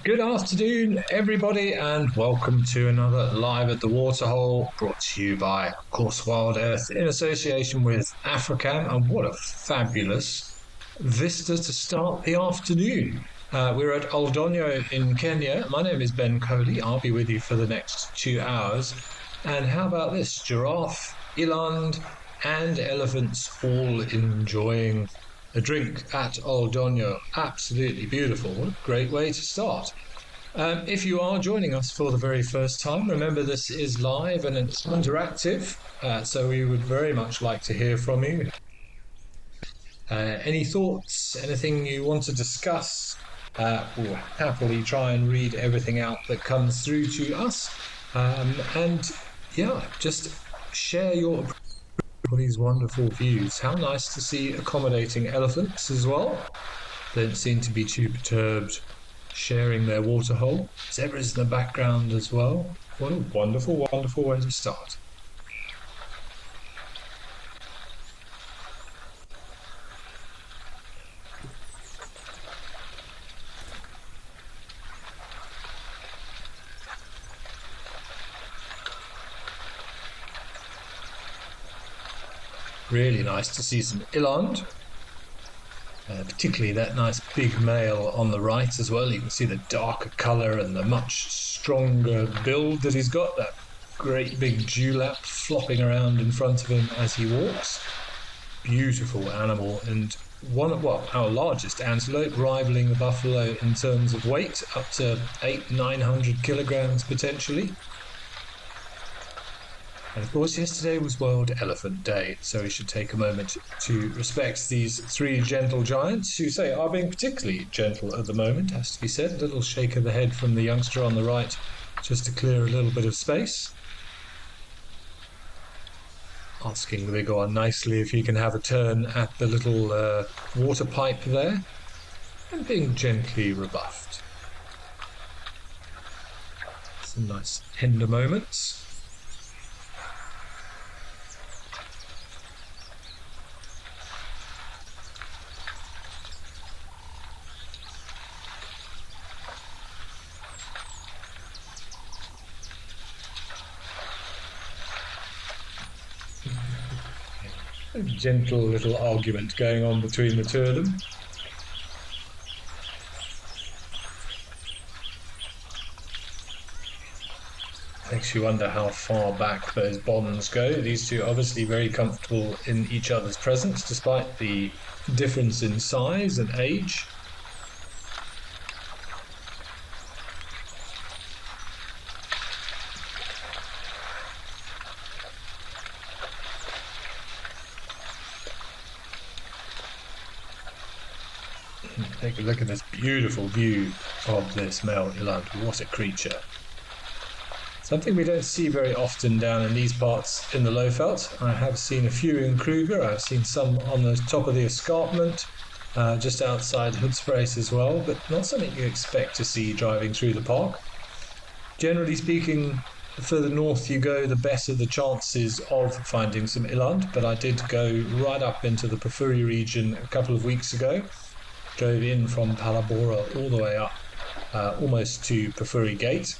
Good afternoon, everybody, and welcome to another Live at the Waterhole, brought to you by, of course, Wild Earth in association with African. And what a fabulous vista to start the afternoon. We're at Oldonyo in Kenya. My name is Ben Coley. I'll be with you for the next 2 hours. And how about this? Giraffe, eland, and elephants all enjoying a drink at Oldonyo. Absolutely beautiful. What a great way to start. If you are joining us for the very first time, remember this is live and it's interactive, so we would very much like to hear from you. Any thoughts, anything you want to discuss? We'll happily try and read everything out that comes through to us. And yeah, just share your these wonderful views. How nice to see accommodating elephants as well. They don't seem to be too perturbed sharing their waterhole. Zebras in the background as well. What a wonderful, wonderful way to start. Really nice to see some eland, particularly that nice big male on the right as well. You can see the darker colour and the much stronger build that he's got, that great big dewlap flopping around in front of him as he walks. Beautiful animal, and one of our largest antelope, rivaling the buffalo in terms of weight, up to 800-900 kilograms potentially. And of course, yesterday was World Elephant Day, so we should take a moment to respect these three gentle giants who are being particularly gentle at the moment, has to be said. A little shake of the head from the youngster on the right, just to clear a little bit of space. Asking the big one nicely if he can have a turn at the little water pipe there, and being gently rebuffed. Some nice tender moments. A gentle little argument going on between the two of them. Makes you wonder how far back those bonds go. These two are obviously very comfortable in each other's presence, despite the difference in size and age. Take a look at this beautiful view of this male eland. What a creature. Something we don't see very often down in these parts in the Lowveld. I have seen a few in Kruger. I've seen some on the top of the escarpment, just outside Hoedspruit as well, but not something you expect to see driving through the park. Generally speaking, the further north you go, the better the chances of finding some eland, but I did go right up into the Pafuri region a couple of weeks ago. Drove in from Palabora all the way up almost to Pafuri Gate,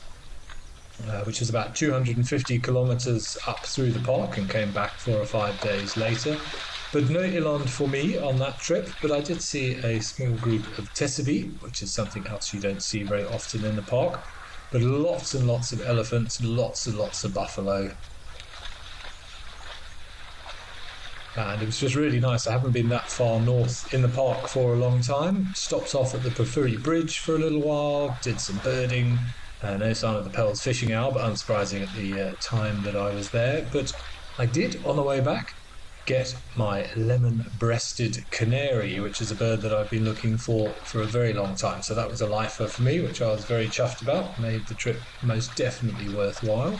which is about 250 kilometres up through the park, and came back 4 or 5 days later. But no eland for me on that trip, but I did see a small group of tessibi, which is something else you don't see very often in the park, but lots and lots of elephants, lots and lots of buffalo. And it was just really nice. I haven't been that far north in the park for a long time. Stopped off at the Pafuri Bridge for a little while, did some birding. No sign of the Pel's fishing owl, but unsurprising at the time that I was there. But I did, on the way back, get my lemon-breasted canary, which is a bird that I've been looking for a very long time. So that was a lifer for me, which I was very chuffed about. Made the trip most definitely worthwhile.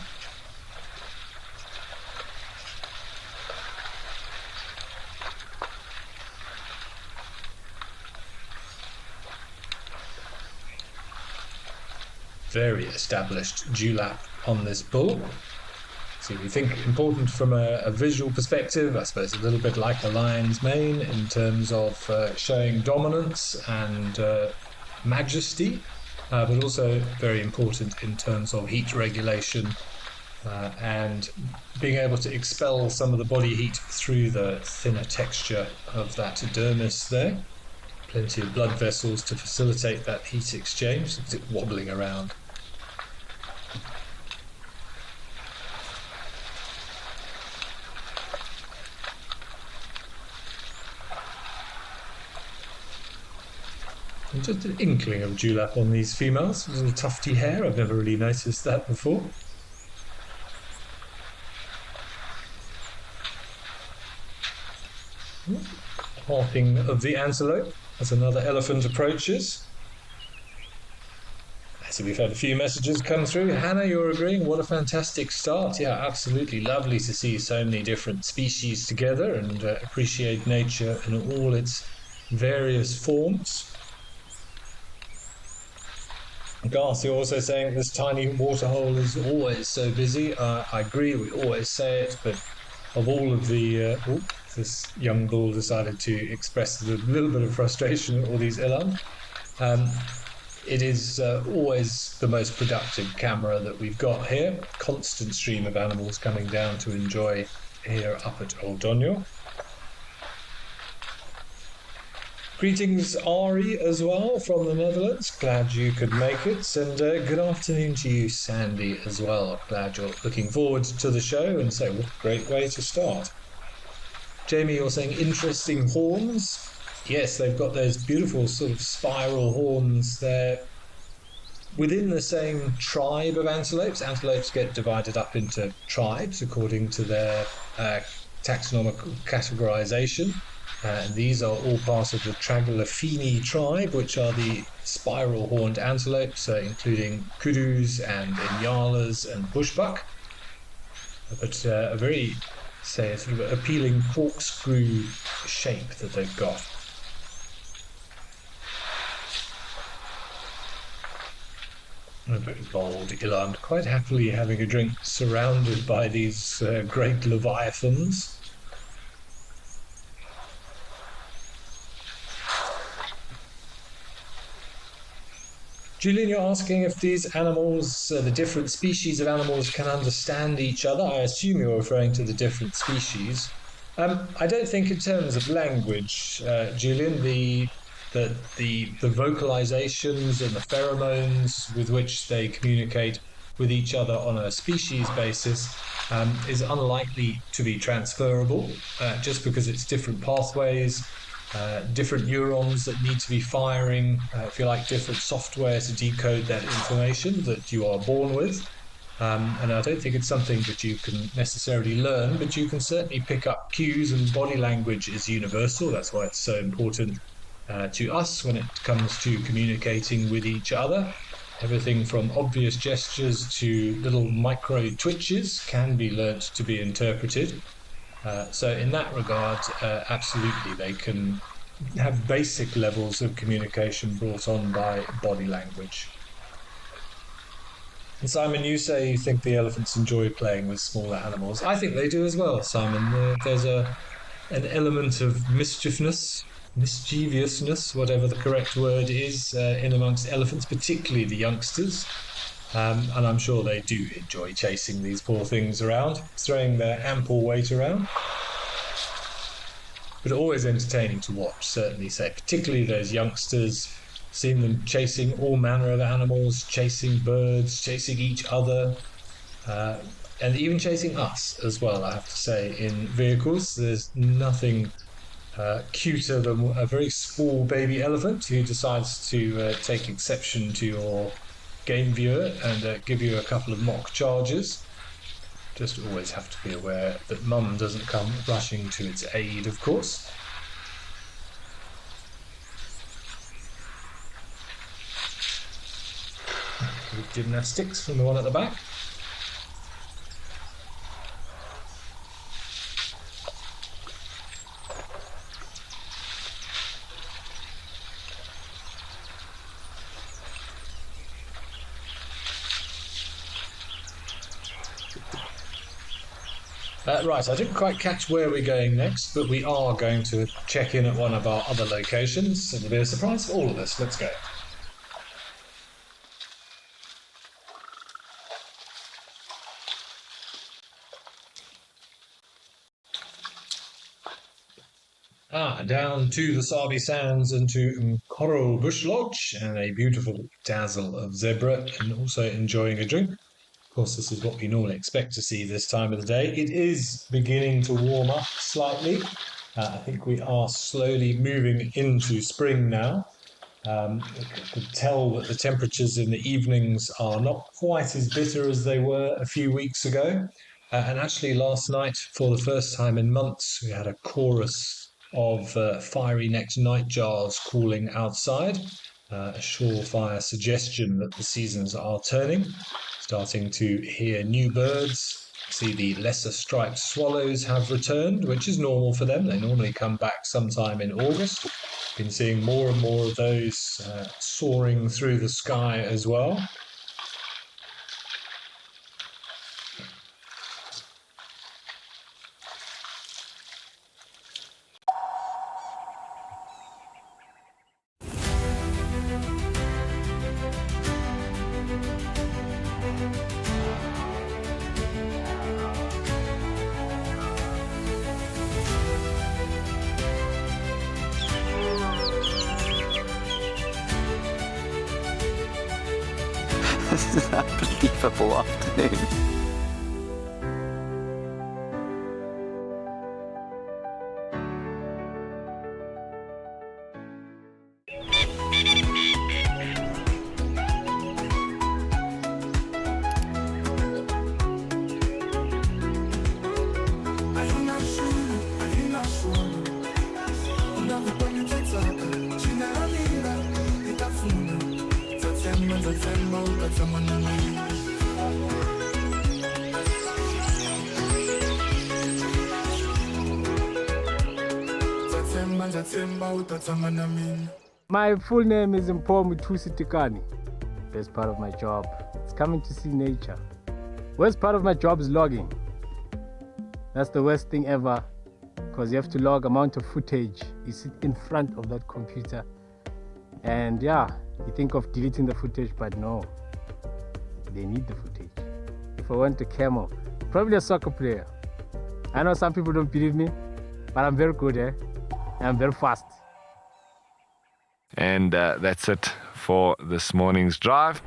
Very established dewlap on this bull. So we think important from a visual perspective, I suppose a little bit like the lion's mane in terms of showing dominance and majesty. but also very important in terms of heat regulation and being able to expel some of the body heat through the thinner texture of that dermis there. Plenty of blood vessels to facilitate that heat exchange, because it's wobbling around. And just an inkling of dewlap on these females, a little tufty hair. I've never really noticed that before. Harping of the antelope as another elephant approaches. So we've had a few messages come through. Hannah, you're agreeing, what a fantastic start. Yeah, absolutely lovely to see so many different species together and appreciate nature in all its various forms. Garth, you're also saying this tiny waterhole is always so busy. I agree, we always say it, but of all of the... this young bull decided to express a little bit of frustration at all these eland. It is always the most productive camera that we've got here. Constant stream of animals coming down to enjoy here up at Old Donyo. Greetings, Ari, as well, from the Netherlands. Glad you could make it. And good afternoon to you, Sandy, as well. Glad you're looking forward to the show. And so, what a great way to start. Jamie, you're saying interesting horns. Yes, they've got those beautiful sort of spiral horns there. Within the same tribe of antelopes, antelopes get divided up into tribes according to their taxonomical categorization. And these are all part of the Tragelaphini tribe, which are the spiral-horned antelopes, including kudus and inyalas and bushbuck. But a very, say, a sort of appealing corkscrew shape that they've got. A very bold eland, quite happily having a drink surrounded by these great leviathans. Julian, you're asking if these animals, the different species of animals, can understand each other. I assume you're referring to the different species. I don't think in terms of language, Julian, the vocalizations and the pheromones with which they communicate with each other on a species basis is unlikely to be transferable, just because it's different pathways, different neurons that need to be firing, if you like, different software to decode that information that you are born with. And I don't think it's something that you can necessarily learn, but you can certainly pick up cues, and body language is universal. That's why it's so important to us when it comes to communicating with each other. Everything from obvious gestures to little micro twitches can be learnt to be interpreted. So in that regard, absolutely, they can have basic levels of communication brought on by body language. And Simon, you say you think the elephants enjoy playing with smaller animals. I think they do as well, Simon. There's an element of mischievousness, whatever the correct word is, in amongst elephants, particularly the youngsters. And I'm sure they do enjoy chasing these poor things around, throwing their ample weight around. But always entertaining to watch, certainly, say, particularly those youngsters, seeing them chasing all manner of animals, chasing birds, chasing each other, and even chasing us as well, I have to say, in vehicles. There's nothing cuter than a very small baby elephant who decides to take exception to your game viewer and give you a couple of mock charges. Just always have to be aware that mum doesn't come rushing to its aid, of course. Gymnastics from the one at the back. Right, I didn't quite catch where we're going next, but we are going to check in at one of our other locations. It'll be a surprise for all of us. Let's go. Down to the Sabi Sands and to Coral Bush Lodge and a beautiful dazzle of zebra and also enjoying a drink. Of course, this is what we normally expect to see this time of the day. It is beginning to warm up slightly. I think we are slowly moving into spring now. You can tell that the temperatures in the evenings are not quite as bitter as they were a few weeks ago. And actually, last night, for the first time in months, we had a chorus of fiery necked nightjars calling outside, a surefire suggestion that the seasons are turning. Starting to hear new birds. See the lesser striped swallows have returned, which is normal for them. They normally come back sometime in August. Been seeing more and more of those soaring through the sky as well. This is an unbelievable afternoon. My full name is Mpomu Tikani. Best part of my job is coming to see nature. Worst part of my job is logging. That's the worst thing ever, because you have to log amount of footage. You sit in front of that computer and yeah, you think of deleting the footage, but no, they need the footage. If I want a camel, probably a soccer player. I know some people don't believe me, but I'm very good, I'm very fast. And that's it for this morning's drive.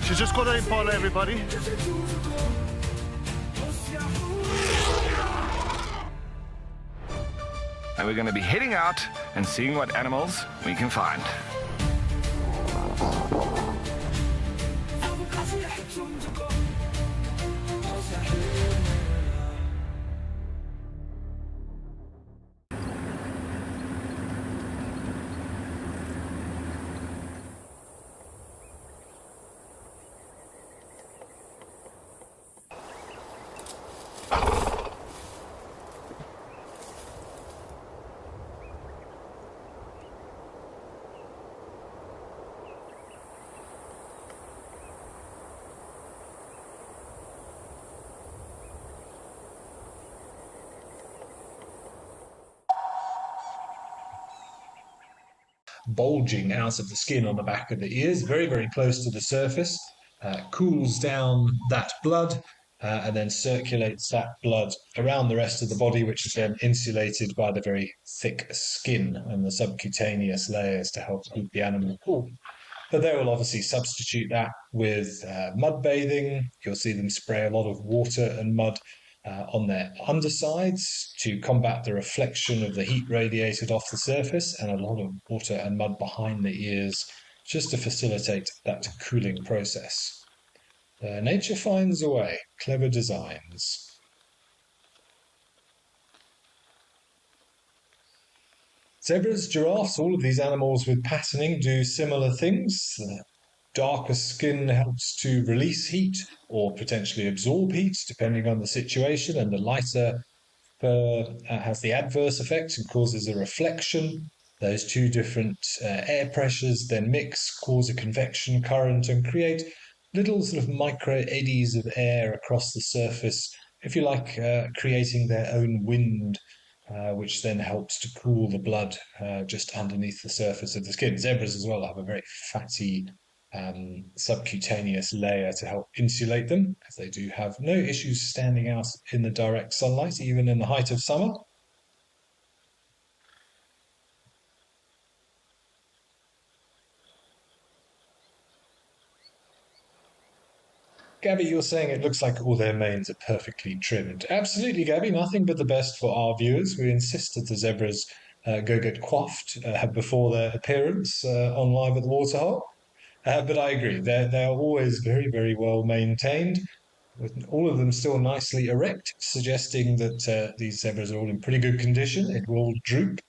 She's just got her Impala, everybody. And we're going to be heading out and seeing what animals we can find. Bulging out of the skin on the back of the ears, very, very close to the surface, cools down that blood and then circulates that blood around the rest of the body, which is then insulated by the very thick skin and the subcutaneous layers to help keep the animal cool. But they will obviously substitute that with mud bathing. You'll see them spray a lot of water and mud on their undersides to combat the reflection of the heat radiated off the surface, and a lot of water and mud behind the ears just to facilitate that cooling process. Nature finds a way, clever designs. Zebras, giraffes, all of these animals with patterning do similar things. The darker skin helps to release heat or potentially absorb heat, depending on the situation, and the lighter fur has the adverse effect and causes a reflection. Those two different air pressures then mix, cause a convection current, and create little sort of micro eddies of air across the surface, if you like, creating their own wind, which then helps to cool the blood just underneath the surface of the skin. Zebras as well have a very fatty subcutaneous layer to help insulate them, because they do have no issues standing out in the direct sunlight, even in the height of summer. Gabby, you're saying it looks like all their manes are perfectly trimmed. Absolutely, Gabby, nothing but the best for our viewers. We insist that the zebras go get coiffed before their appearance on Live at the Waterhole. But I agree, they're always very, very well maintained, with all of them still nicely erect, suggesting that these zebras are all in pretty good condition. It will droop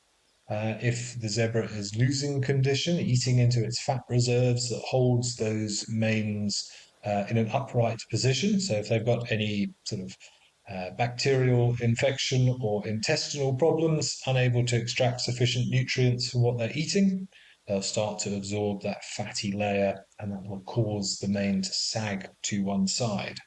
if the zebra is losing condition, eating into its fat reserves that holds those manes in an upright position. So if they've got any sort of bacterial infection or intestinal problems, unable to extract sufficient nutrients from what they're eating, they'll start to absorb that fatty layer, and that will cause the mane to sag to one side.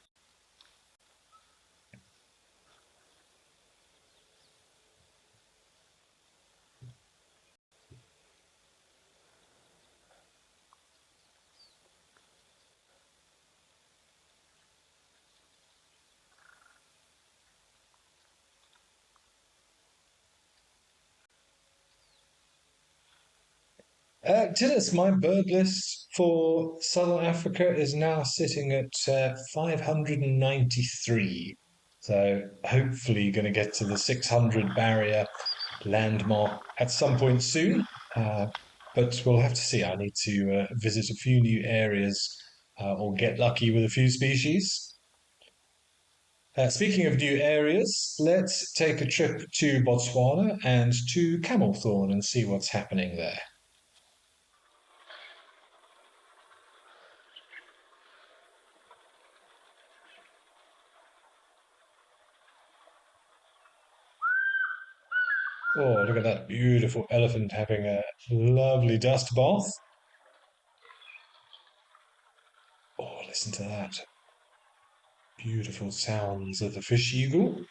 Tinnis, my bird list for Southern Africa is now sitting at 593. So hopefully going to get to the 600 barrier landmark at some point soon. But we'll have to see. I need to visit a few new areas or get lucky with a few species. Speaking of new areas, let's take a trip to Botswana and to Camelthorne and see what's happening there. Oh, look at that beautiful elephant having a lovely dust bath. Oh, listen to that. Beautiful sounds of the fish eagle.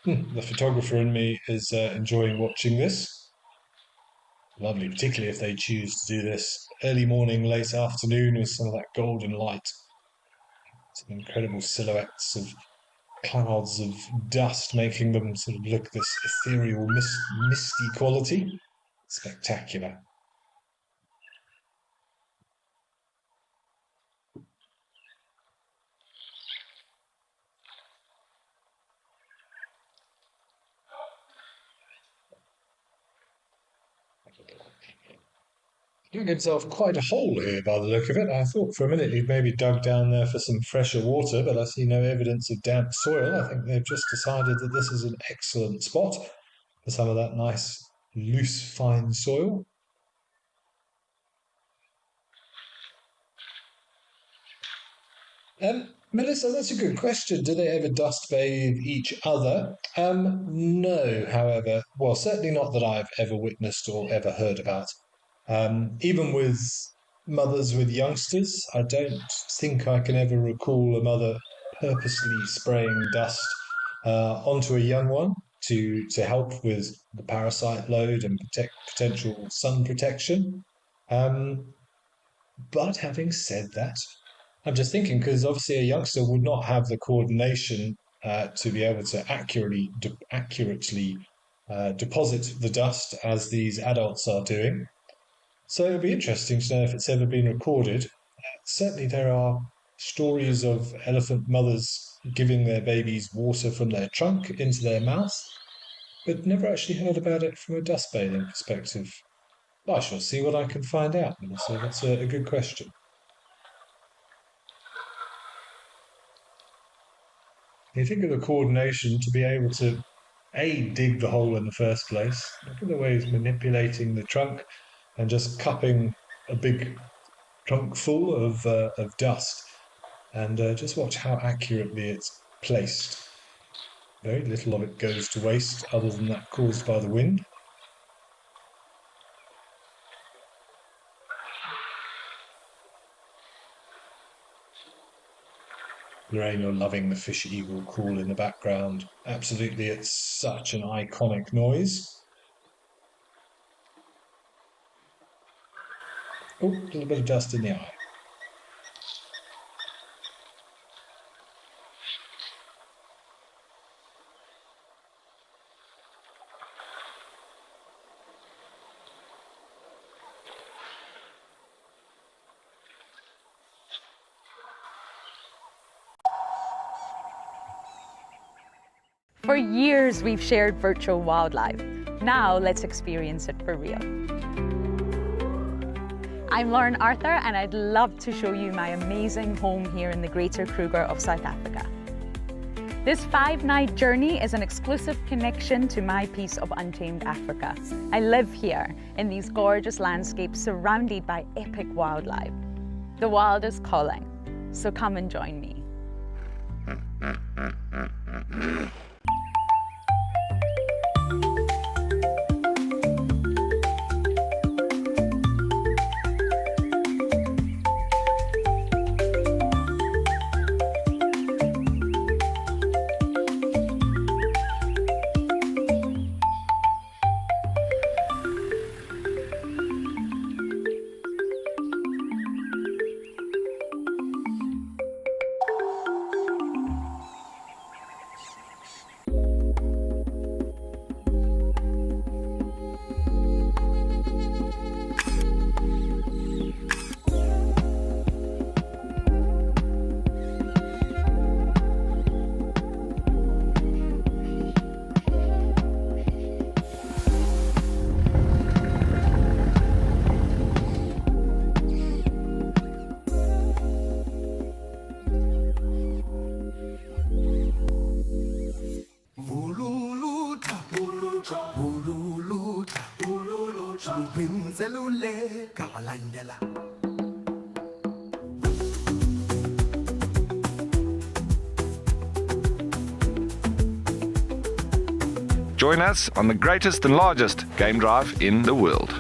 The photographer in me is enjoying watching this. Lovely, particularly if they choose to do this early morning, late afternoon with some of that golden light. Some incredible silhouettes of clouds of dust making them sort of look this ethereal, misty quality. Spectacular. Dug himself quite a hole here by the look of it. I thought for a minute he'd maybe dug down there for some fresher water, but I see no evidence of damp soil. I think they've just decided that this is an excellent spot for some of that nice, loose, fine soil. Melissa, that's a good question. Do they ever dust bathe each other? No, however. Well, certainly not that I've ever witnessed or ever heard about. Even with mothers with youngsters, I don't think I can ever recall a mother purposely spraying dust onto a young one to help with the parasite load and protect potential sun protection. Um, but having said that, I'm just thinking because obviously a youngster would not have the coordination to be able to accurately deposit the dust as these adults are doing. So it'll be interesting to know if it's ever been recorded. Certainly, there are stories of elephant mothers giving their babies water from their trunk into their mouth, but never actually heard about it from a dust bathing perspective. I shall see what I can find out. So that's a good question. You think of the coordination to be able to dig the hole in the first place. Look at the way he's manipulating the trunk and just cupping a big trunk full of dust, and just watch how accurately it's placed. Very little of it goes to waste other than that caused by the wind. Lorraine, you're loving the fish eagle call in the background. Absolutely, it's such an iconic noise. Oh, a little bit of dust in the eye. For years, we've shared virtual wildlife. Now, let's experience it for real. I'm Lauren Arthur, and I'd love to show you my amazing home here in the Greater Kruger of South Africa. This 5-night journey is an exclusive connection to my piece of untamed Africa. I live here in these gorgeous landscapes surrounded by epic wildlife. The wild is calling, so come and join me. Join us on the greatest and largest game drive in the world.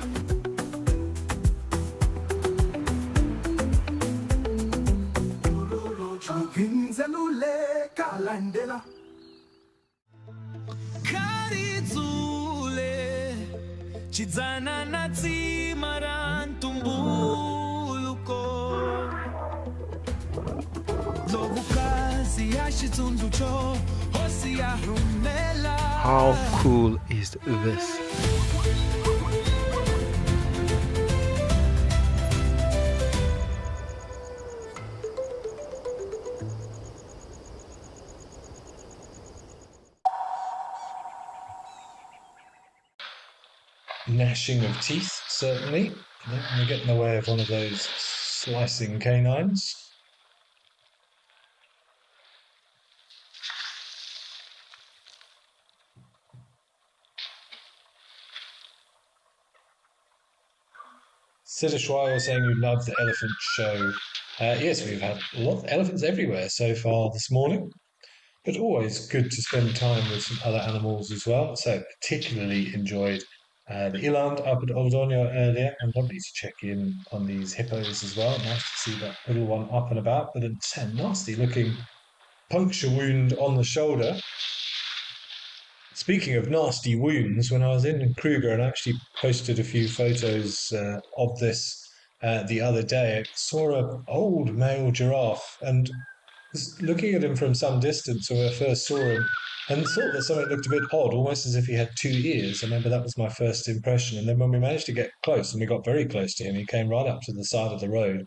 How cool is this? Gnashing of teeth, certainly. Don't want to get in the way of one of those slicing canines. Sidashwa, you're saying you love the elephant show. Yes, we've had a lot of elephants everywhere so far this morning, but always good to spend time with some other animals as well. So particularly enjoyed the eland up at Oldonia earlier, and lovely to check in on these hippos as well. Nice to see that little one up and about, but it's a nasty looking puncture wound on the shoulder. Speaking of nasty wounds, when I was in Kruger and actually posted a few photos of this the other day, I saw an old male giraffe and was looking at him from some distance when I first saw him and thought that something looked a bit odd, almost as if he had 2 ears. I remember that was my first impression. And then when we managed to get close, and we got very close to him, he came right up to the side of the road.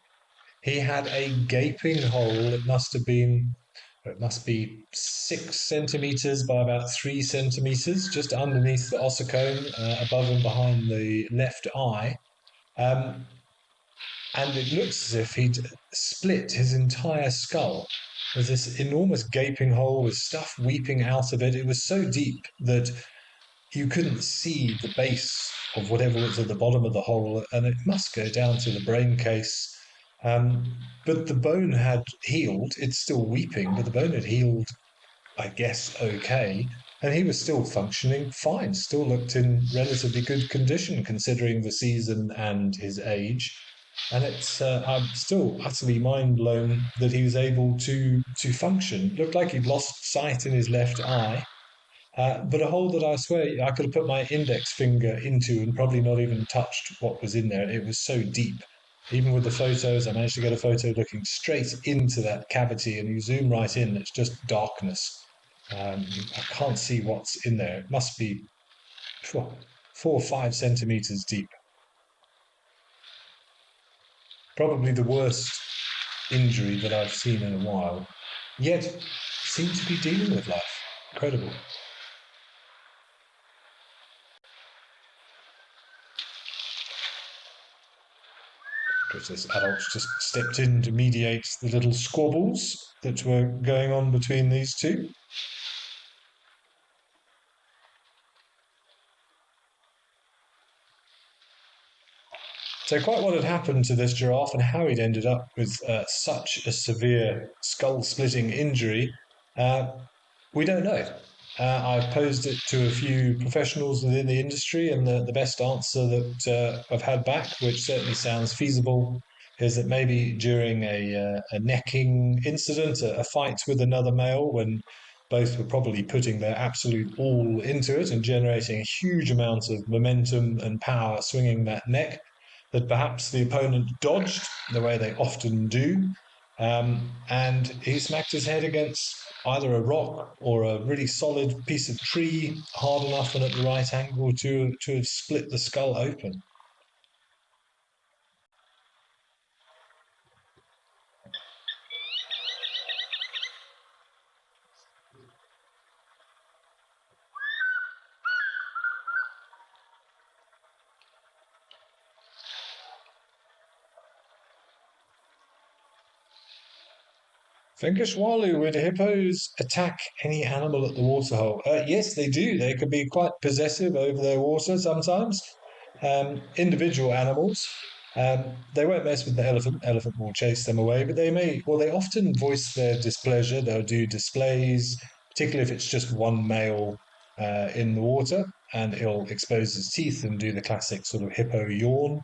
He had a gaping hole. It must be 6 centimeters by about 3 centimeters, just underneath the ossicone, above and behind the left eye. And it looks as if he'd split his entire skull. There's this enormous gaping hole with stuff weeping out of it. It was so deep that you couldn't see the base of whatever was at the bottom of the hole, and it must go down to the brain case. But the bone had healed. It's still weeping, but the bone had healed, I guess, okay. And he was still functioning fine, still looked in relatively good condition considering the season and his age. And it's I'm still utterly mind blown that he was able to function. Looked like he'd lost sight in his left eye, but a hole that I swear I could have put my index finger into and probably not even touched what was in there. It was so deep. Even with the photos, I managed to get a photo looking straight into that cavity, and you zoom right in, it's just darkness. I can't see what's in there. It must be 4 or 5 centimeters deep. Probably the worst injury that I've seen in a while, yet seem to be dealing with life. Incredible. British adults just stepped in to mediate the little squabbles that were going on between these two. So quite what had happened to this giraffe and how he'd ended up with such a severe skull-splitting injury, we don't know. I've posed it to a few professionals within the industry, and the best answer that I've had back, which certainly sounds feasible, is that maybe during a necking incident, a fight with another male, when both were probably putting their absolute all into it and generating a huge amount of momentum and power swinging that neck, that perhaps the opponent dodged the way they often do, and he smacked his head against either a rock or a really solid piece of tree, hard enough and at the right angle to have split the skull open. Finkashwalu, would hippos attack any animal at the waterhole? Yes, they do. They can be quite possessive over their water sometimes. Individual animals, they won't mess with the elephant. Elephant will chase them away, but they may, well, they often voice their displeasure. They'll do displays, particularly if it's just one male in the water, and he'll expose his teeth and do the classic sort of hippo yawn.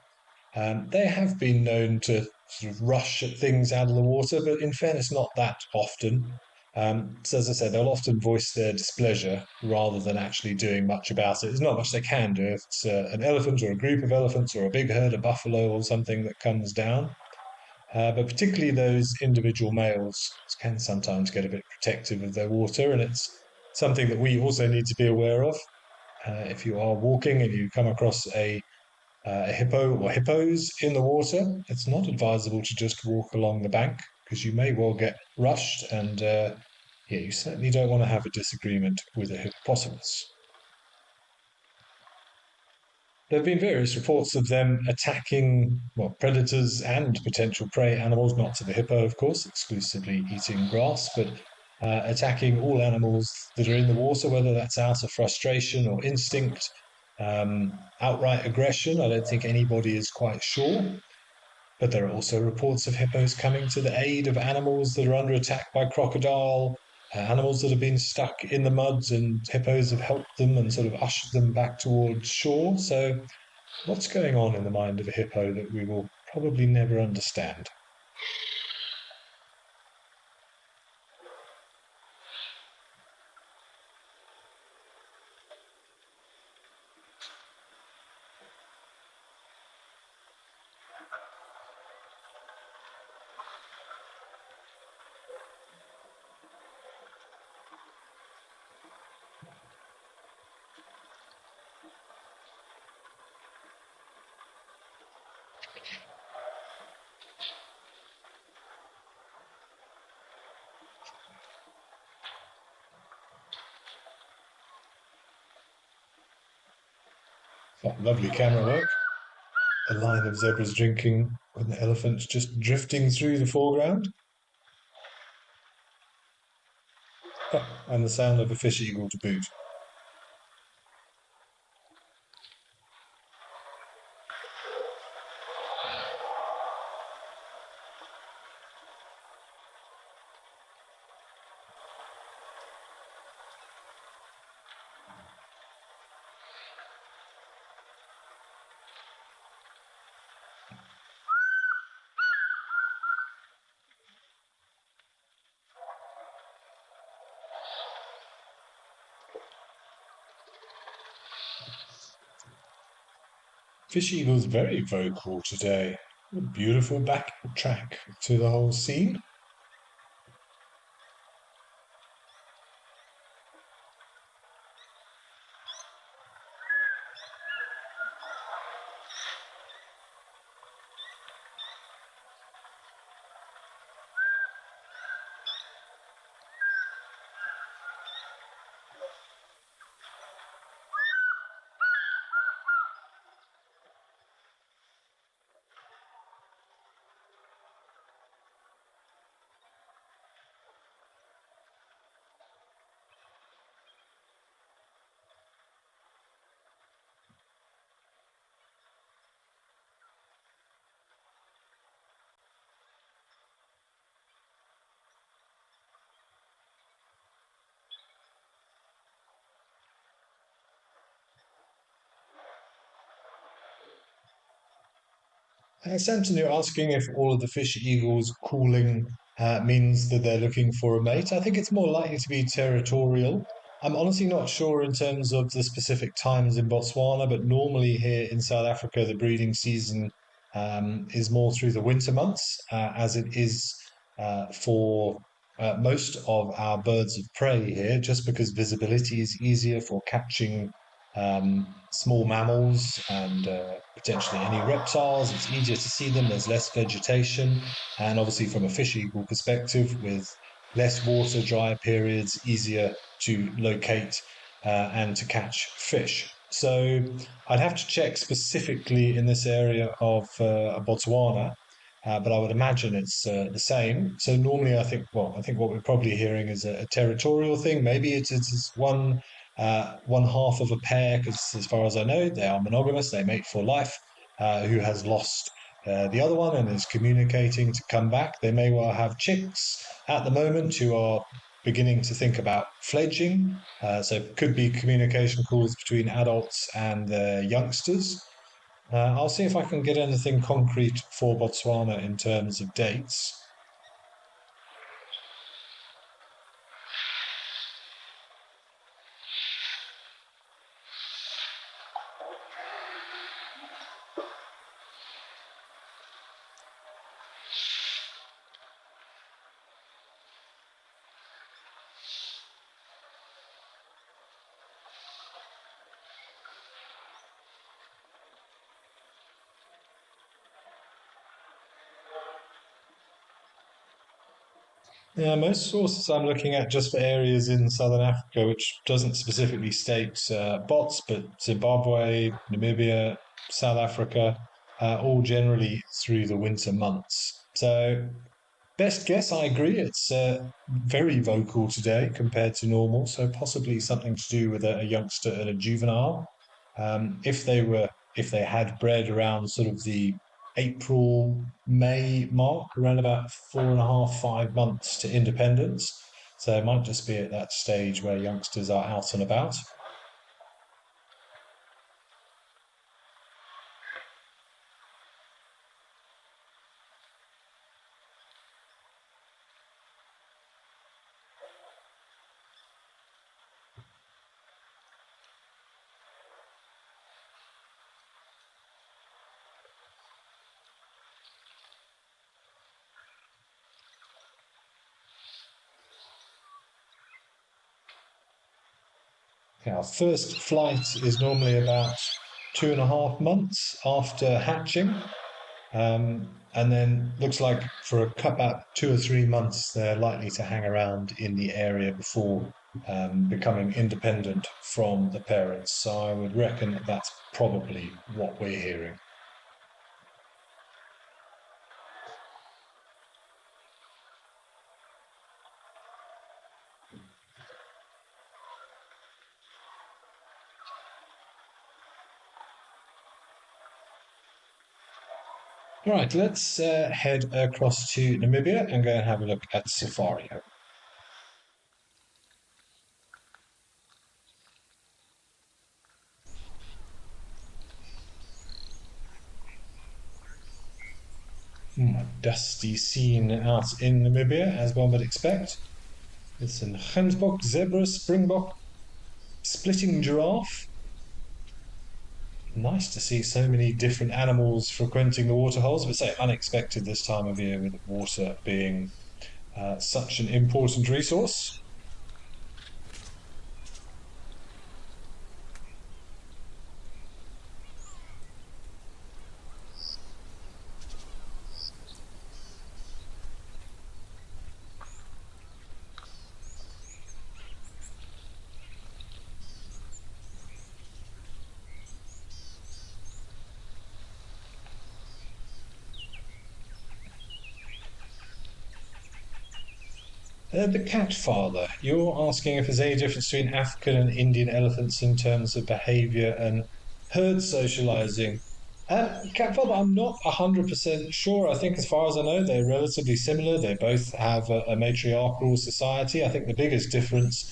They have been known to sort of rush at things out of the water, but in fairness, not that often. So as I said, they'll often voice their displeasure rather than actually doing much about it. There's not much they can do if it's an elephant or a group of elephants or a big herd of buffalo or something that comes down. But particularly those individual males can sometimes get a bit protective of their water, and it's something that we also need to be aware of. If you are walking and you come across a hippo or hippos in the water, it's not advisable to just walk along the bank because you may well get rushed, and you certainly don't want to have a disagreement with a hippopotamus. There have been various reports of them attacking, well, predators and potential prey animals, not to the hippo, of course, exclusively eating grass, but attacking all animals that are in the water, whether that's out of frustration or instinct, outright aggression. I don't think anybody is quite sure. But there are also reports of hippos coming to the aid of animals that are under attack by crocodile, animals that have been stuck in the muds, and hippos have helped them and sort of ushered them back towards shore. So, what's going on in the mind of a hippo that we will probably never understand? Oh, lovely camera work. A line of zebras drinking with the elephants just drifting through the foreground. Oh, and the sound of a fish eagle to boot. Fish Eagle's very vocal today. A beautiful backtrack to the whole scene. Samson, you're asking if all of the fish eagles calling means that they're looking for a mate. I think it's more likely to be territorial. I'm honestly not sure in terms of the specific times in Botswana, but normally here in South Africa, the breeding season is more through the winter months, as it is for most of our birds of prey here, just because visibility is easier for catching small mammals and potentially any reptiles. It's easier to see them, there's less vegetation, and obviously, from a fish eagle perspective, with less water, drier periods, easier to locate and to catch fish. So I'd have to check specifically in this area of Botswana, but I would imagine it's the same. So normally, I think what we're probably hearing is a territorial thing. Maybe it's one half of a pair, because as far as I know, they are monogamous. They mate for life. Who has lost the other one and is communicating to come back. They may well have chicks at the moment who are beginning to think about fledging. So it could be communication calls between adults and youngsters. I'll see if I can get anything concrete for Botswana in terms of dates. Yeah, most sources I'm looking at just for areas in southern Africa, which doesn't specifically state bots, but Zimbabwe, Namibia, South Africa, all generally through the winter months. So, best guess, I agree, it's very vocal today compared to normal, so possibly something to do with a youngster and a juvenile. If they had bred around sort of the April, May mark, around about 4.5, 5 months to independence. So it might just be at that stage where youngsters are out and about. Our first flight is normally about 2.5 months after hatching. And then looks like for about 2 or 3 months, they're likely to hang around in the area before becoming independent from the parents. So I would reckon that that's probably what we're hearing. All right, let's head across to Namibia and go and have a look at safari. Dusty scene out in Namibia, as one would expect. It's an gemsbok, zebra, springbok, splitting giraffe, nice to see so many different animals frequenting the waterholes, but say unexpected this time of year with water being such an important resource. The cat father, you're asking if there's any difference between African and Indian elephants in terms of behaviour and herd socialising. Cat father, I'm not 100% sure. I think, as far as I know, they're relatively similar. They both have a matriarchal society. I think the biggest difference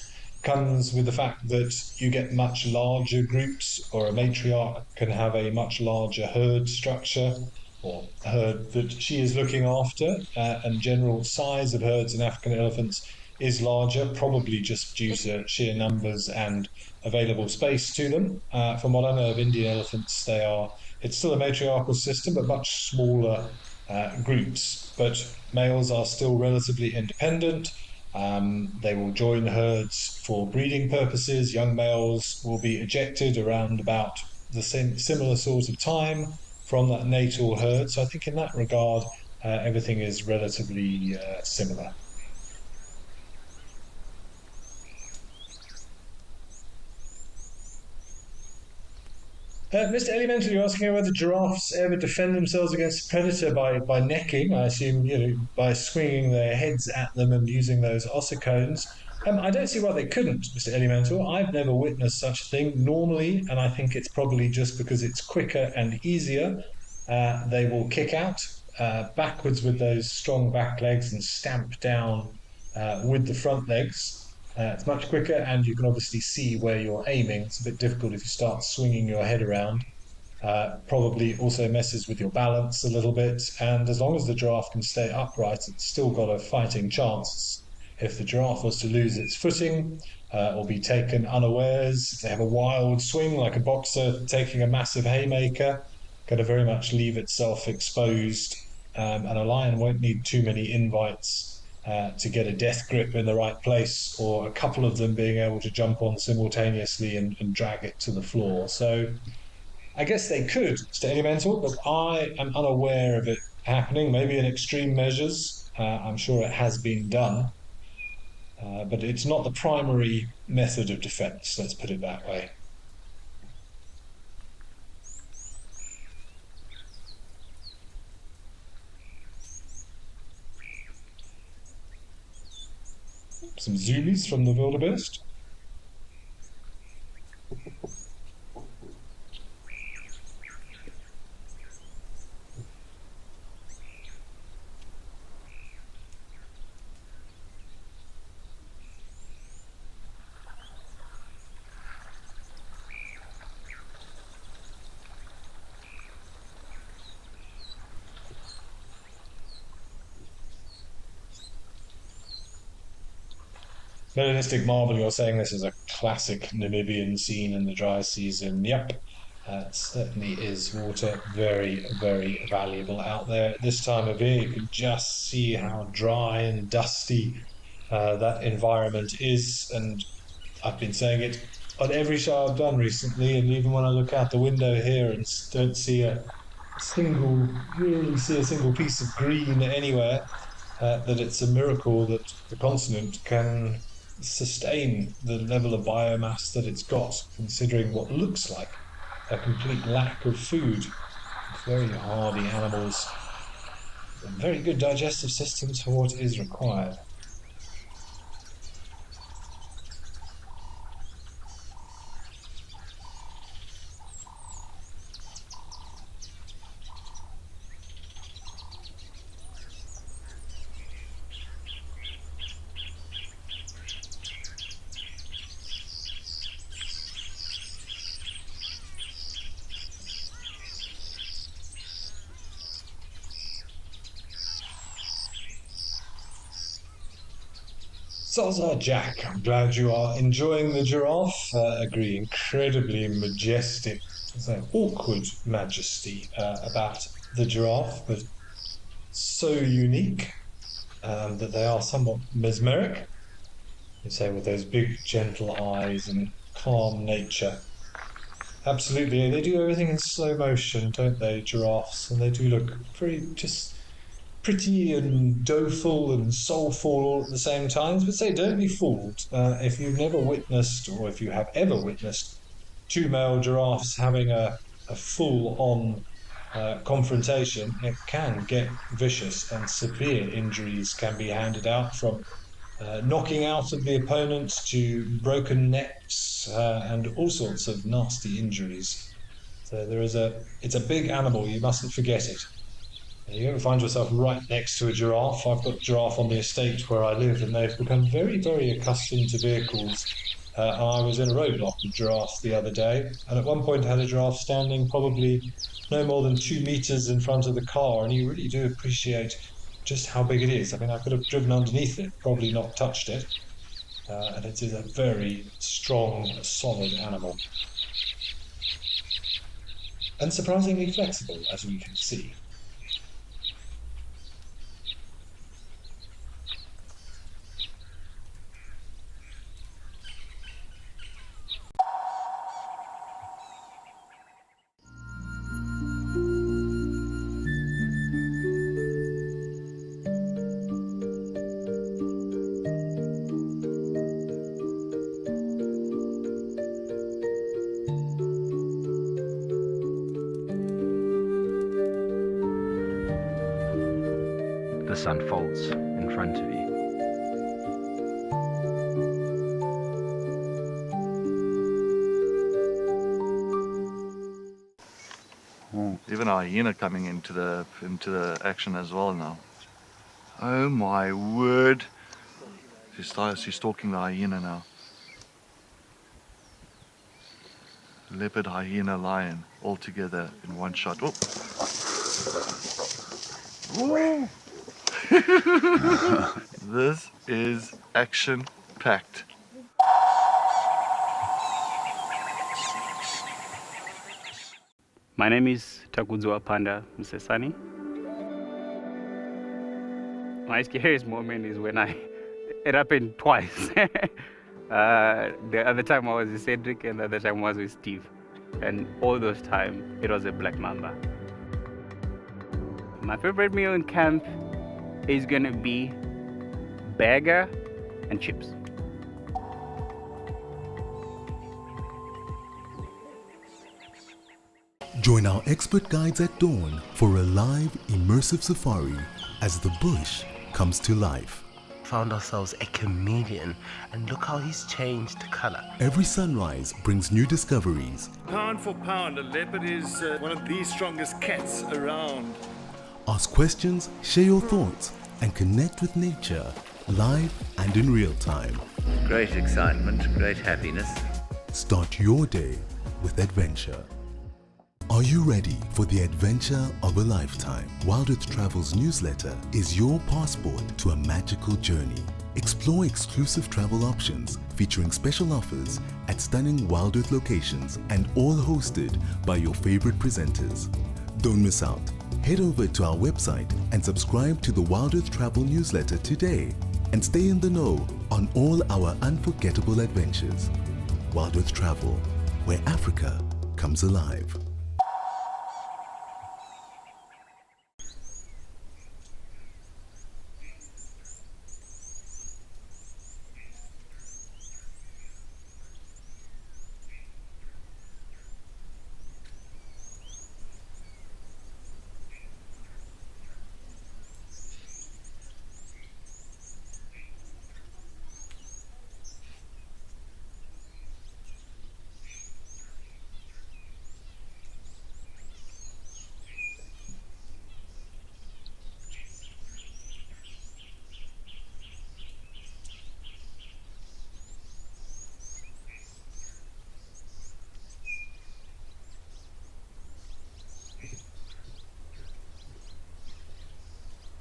comes with the fact that you get much larger groups, or a matriarch can have a much larger herd structure or herd that she is looking after, and general size of herds in African elephants is larger, probably just due to sheer numbers and available space to them. From what I know of Indian elephants, it's still a matriarchal system, but much smaller groups. But males are still relatively independent. They will join herds for breeding purposes. Young males will be ejected around about the similar sort of time from that natal herd. So I think in that regard, everything is relatively similar. Mr. Elemental, you're asking whether giraffes ever defend themselves against a predator by necking, I assume, by swinging their heads at them and using those ossicones. I don't see why they couldn't, Mr. Elemental. I've never witnessed such a thing. Normally, and I think it's probably just because it's quicker and easier, they will kick out backwards with those strong back legs and stamp down with the front legs. It's much quicker, and you can obviously see where you're aiming. It's a bit difficult if you start swinging your head around. Probably also messes with your balance a little bit, and as long as the giraffe can stay upright, it's still got a fighting chance. If the giraffe was to lose its footing or be taken unawares, if they have a wild swing like a boxer taking a massive haymaker, going to very much leave itself exposed, and a lion won't need too many invites to get a death grip in the right place, or a couple of them being able to jump on simultaneously and drag it to the floor. So I guess they could stay elemental, but I am unaware of it happening. Maybe in extreme measures, I'm sure it has been done, but it's not the primary method of defense, let's put it that way. Some zoomies from the wildebeest. Melanistic marble, you're saying this is a classic Namibian scene in the dry season. Yep, it certainly is. Water very, very valuable out there. At this time of year, you can just see how dry and dusty that environment is. And I've been saying it on every show I've done recently, and even when I look out the window here and don't see really see a single piece of green anywhere, that it's a miracle that the continent can sustain the level of biomass that it's got, considering what looks like a complete lack of food. Very hardy animals, and very good digestive systems for what is required. Zaza Jack, I'm glad you are enjoying the giraffe. Agree, incredibly majestic there's an awkward majesty about the giraffe, but so unique that they are somewhat mesmeric. You say, with those big, gentle eyes and calm nature. Absolutely, they do everything in slow motion, don't they, giraffes? And they do look very just pretty and doleful and soulful all at the same time. But say, don't be fooled. If you've never witnessed, or if you have ever witnessed, two male giraffes having a full-on confrontation, it can get vicious, and severe injuries can be handed out, from knocking out of the opponent to broken necks and all sorts of nasty injuries. So it's a big animal, you mustn't forget it. You ever find yourself right next to a giraffe? I've got a giraffe on the estate where I live, and they've become very, very accustomed to vehicles. I was in a roadblock with giraffes the other day, and at one point I had a giraffe standing probably no more than 2 meters in front of the car, and you really do appreciate just how big it is. I mean, I could have driven underneath it, probably not touched it, and it is a very strong, solid animal. And surprisingly flexible, as we can see. This unfolds in front of you. Even a hyena coming into the action as well now. Oh my word! She's stalking the hyena now. Leopard, hyena, lion, all together in one shot. Oh. Woo! This is action-packed. My name is Takuzwa Panda Msesani. My scariest moment is when it happened twice. The other time I was with Cedric, and the other time I was with Steve. And all those times, it was a black mamba. My favorite meal in camp is gonna be burger and chips. Join our expert guides at dawn for a live, immersive safari as the bush comes to life. Found ourselves a chameleon, and look how he's changed color. Every sunrise brings new discoveries. Pound for pound, a leopard is one of the strongest cats around. Ask questions, share your thoughts, and connect with nature, live and in real time. Great excitement, great happiness. Start your day with adventure. Are you ready for the adventure of a lifetime? Wild Earth Travel's newsletter is your passport to a magical journey. Explore exclusive travel options featuring special offers at stunning Wild Earth locations, and all hosted by your favorite presenters. Don't miss out. Head over to our website and subscribe to the Wild Earth Travel newsletter today and stay in the know on all our unforgettable adventures. Wild Earth Travel, where Africa comes alive.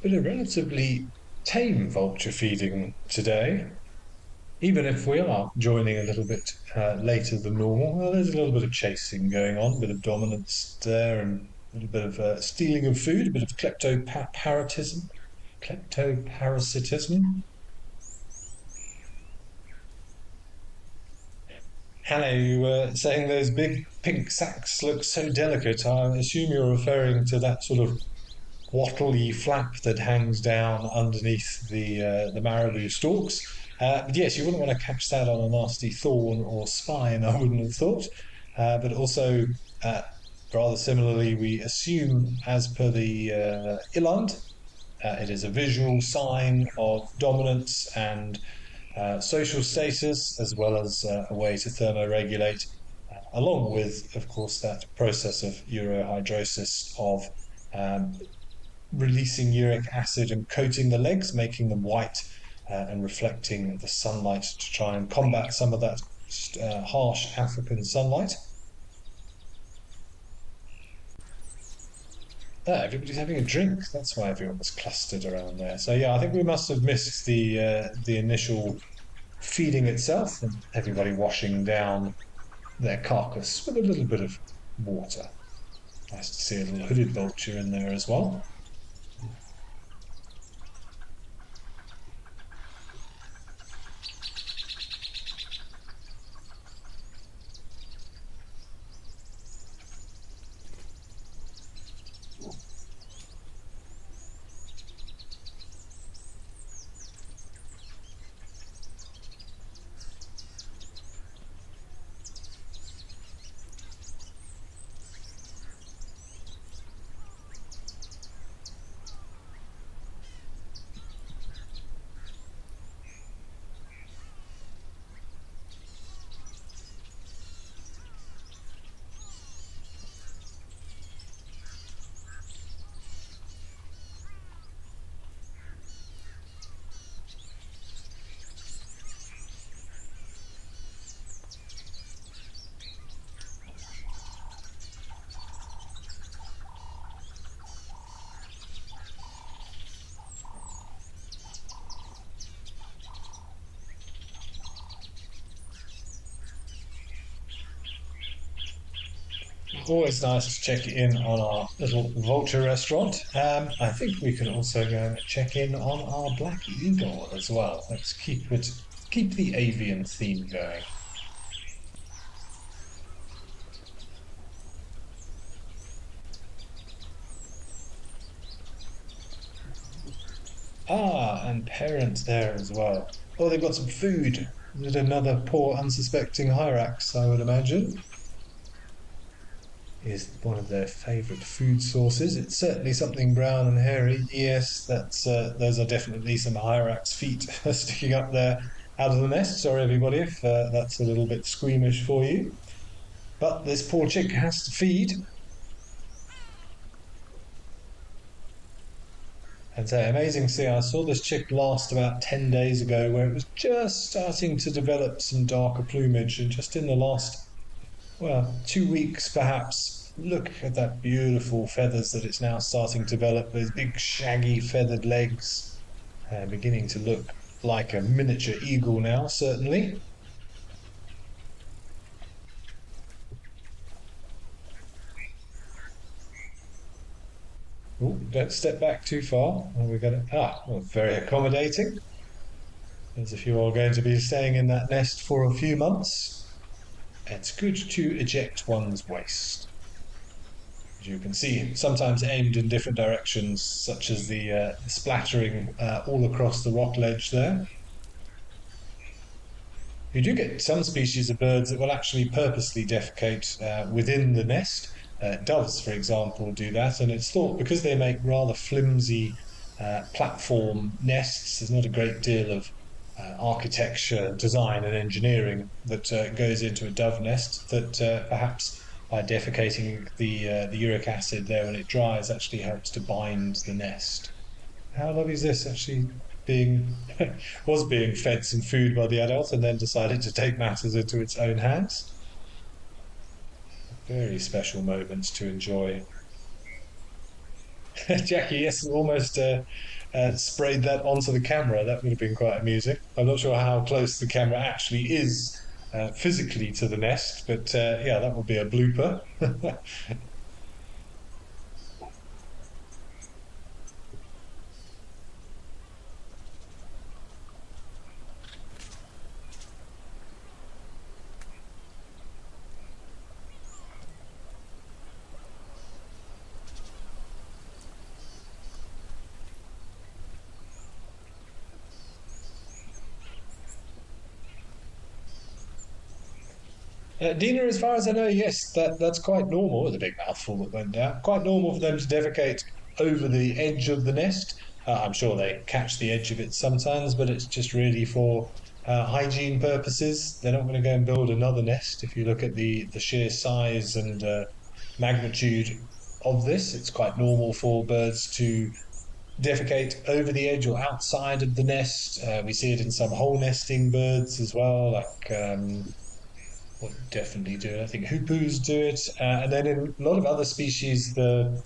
But a relatively tame vulture feeding today. even if we are joining a little bit later than normal. Well, there's a little bit of chasing going on, a bit of dominance there, and a little bit of stealing of food, a bit of kleptoparasitism. Hannah, you were saying those big pink sacks look so delicate. I assume you're referring to that sort of wattly flap that hangs down underneath the marabou stalks. But yes, you wouldn't want to catch that on a nasty thorn or spine, I wouldn't have thought. But also, rather similarly, we assume, as per the Iland, it is a visual sign of dominance and social status, as well as a way to thermoregulate, along with, of course, that process of urohydrosis of releasing uric acid and coating the legs, making them white and reflecting the sunlight to try and combat some of that harsh African sunlight. Everybody's having a drink. That's why everyone was clustered around there. So yeah, I think we must have missed the initial feeding itself, and everybody washing down their carcass with a little bit of water. Nice to see a little hooded vulture in there as well. Always nice to check in on our little vulture restaurant. I think we can also go and check in on our black eagle as well. Let's keep the avian theme going. And parents there as well. Oh, they've got some food. Is it another poor unsuspecting hyrax, I would imagine? Is one of their favourite food sources. It's certainly something brown and hairy. Yes, that's those are definitely some hyrax feet sticking up there out of the nest. Sorry everybody if that's a little bit squeamish for you. But this poor chick has to feed. And so amazing to see, I saw this chick last about 10 days ago where it was just starting to develop some darker plumage, and just in the last 2 weeks perhaps, look at that beautiful feathers that it's now starting to develop, those big shaggy feathered legs, beginning to look like a miniature eagle now, certainly. Ooh, don't step back too far. We're going to, very accommodating. As if you are going to be staying in that nest for a few months. It's good to eject one's waste. As you can see, sometimes aimed in different directions, such as the splattering all across the rock ledge there. You do get some species of birds that will actually purposely defecate within the nest. Doves, for example, do that, and it's thought because they make rather flimsy platform nests, there's not a great deal of architecture, design and engineering that goes into a dove nest, that perhaps by defecating the uric acid there when it dries actually helps to bind the nest. How lovely is this, actually was being fed some food by the adult and then decided to take matters into its own hands. Very special moments to enjoy. Jackie, yes, almost sprayed that onto the camera. That would have been quite amusing. I'm not sure how close the camera actually is physically to the nest, but yeah, that would be a blooper. Dina, as far as I know, yes, that's quite normal. With a big mouthful that went down. Quite normal for them to defecate over the edge of the nest. I'm sure they catch the edge of it sometimes, but it's just really for hygiene purposes. They're not going to go and build another nest. If you look at the sheer size and magnitude of this, it's quite normal for birds to defecate over the edge or outside of the nest. We see it in some hole nesting birds as well, like what definitely do it. I think hoopoes do it, and then in a lot of other species, the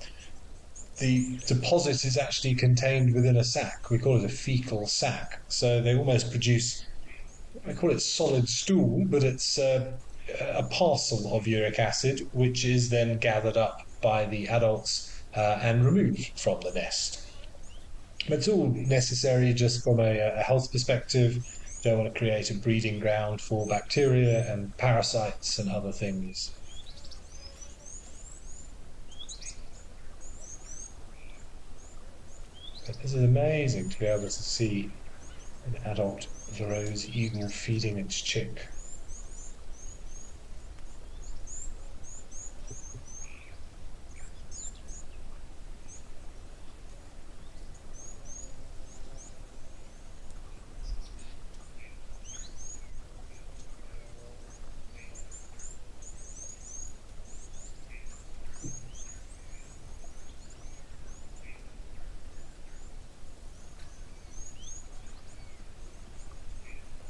deposit is actually contained within a sac. We call it a fecal sac. So they almost produce, I call it solid stool, but it's a parcel of uric acid, which is then gathered up by the adults and removed from the nest. But it's all necessary just from a health perspective. Don't want to create a breeding ground for bacteria and parasites and other things. But this is amazing to be able to see an adult Varro's eagle feeding its chick.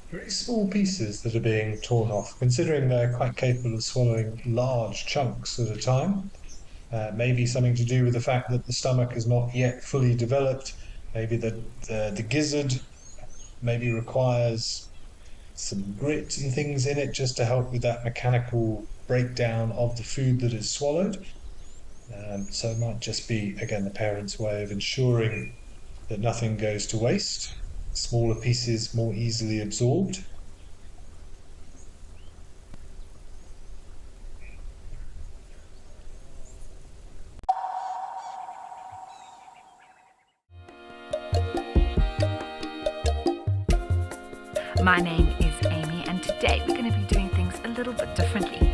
Very small pieces that are being torn off, considering they're quite capable of swallowing large chunks at a time. Maybe something to do with the fact that the stomach is not yet fully developed. Maybe the gizzard maybe requires some grit and things in it just to help with that mechanical breakdown of the food that is swallowed. So it might just be, again, the parents' way of ensuring that nothing goes to waste. Smaller pieces more easily absorbed. My name is Amy, and today we're going to be doing things a little bit differently.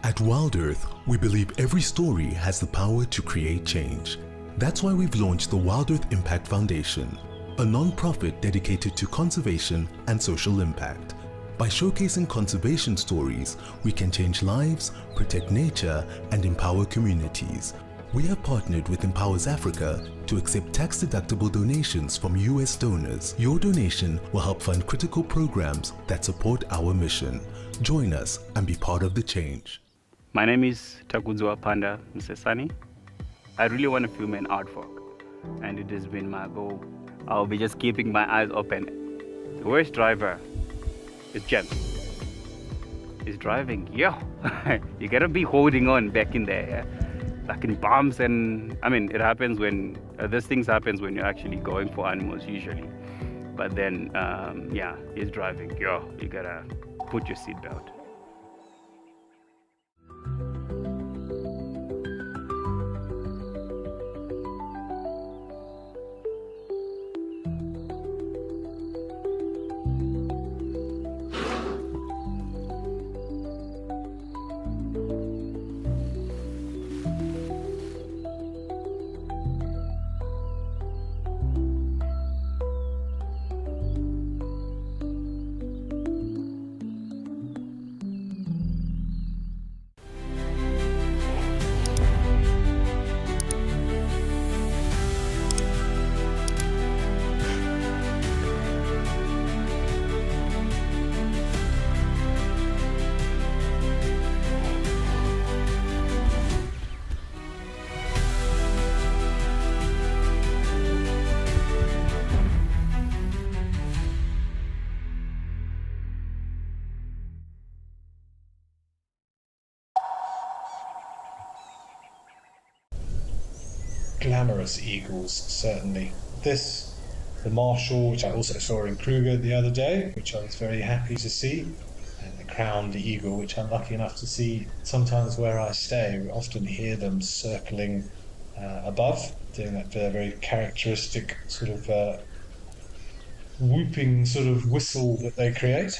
At Wild Earth, we believe every story has the power to create change. That's why we've launched the Wild Earth Impact Foundation, a non-profit dedicated to conservation and social impact. By showcasing conservation stories, we can change lives, protect nature, and empower communities. We have partnered with Empowers Africa to accept tax-deductible donations from US donors. Your donation will help fund critical programs that support our mission. Join us and be part of the change. My name is Takudzwa Panda Msesani. I really want to film an artwork, and it has been my goal. I'll be just keeping my eyes open. The worst driver is James. He's driving. Yeah, you gotta be holding on back in there. Yeah? Like in bumps, and I mean, it happens when these things happens when you're actually going for animals usually. But then, yeah, he's driving. Yeah, you gotta put your seatbelt. glamorous eagles, certainly. This, the Marshall, which I also saw in Kruger the other day, which I was very happy to see, and the crowned eagle, which I'm lucky enough to see sometimes where I stay. We often hear them circling above, doing that very characteristic sort of whooping sort of whistle that they create.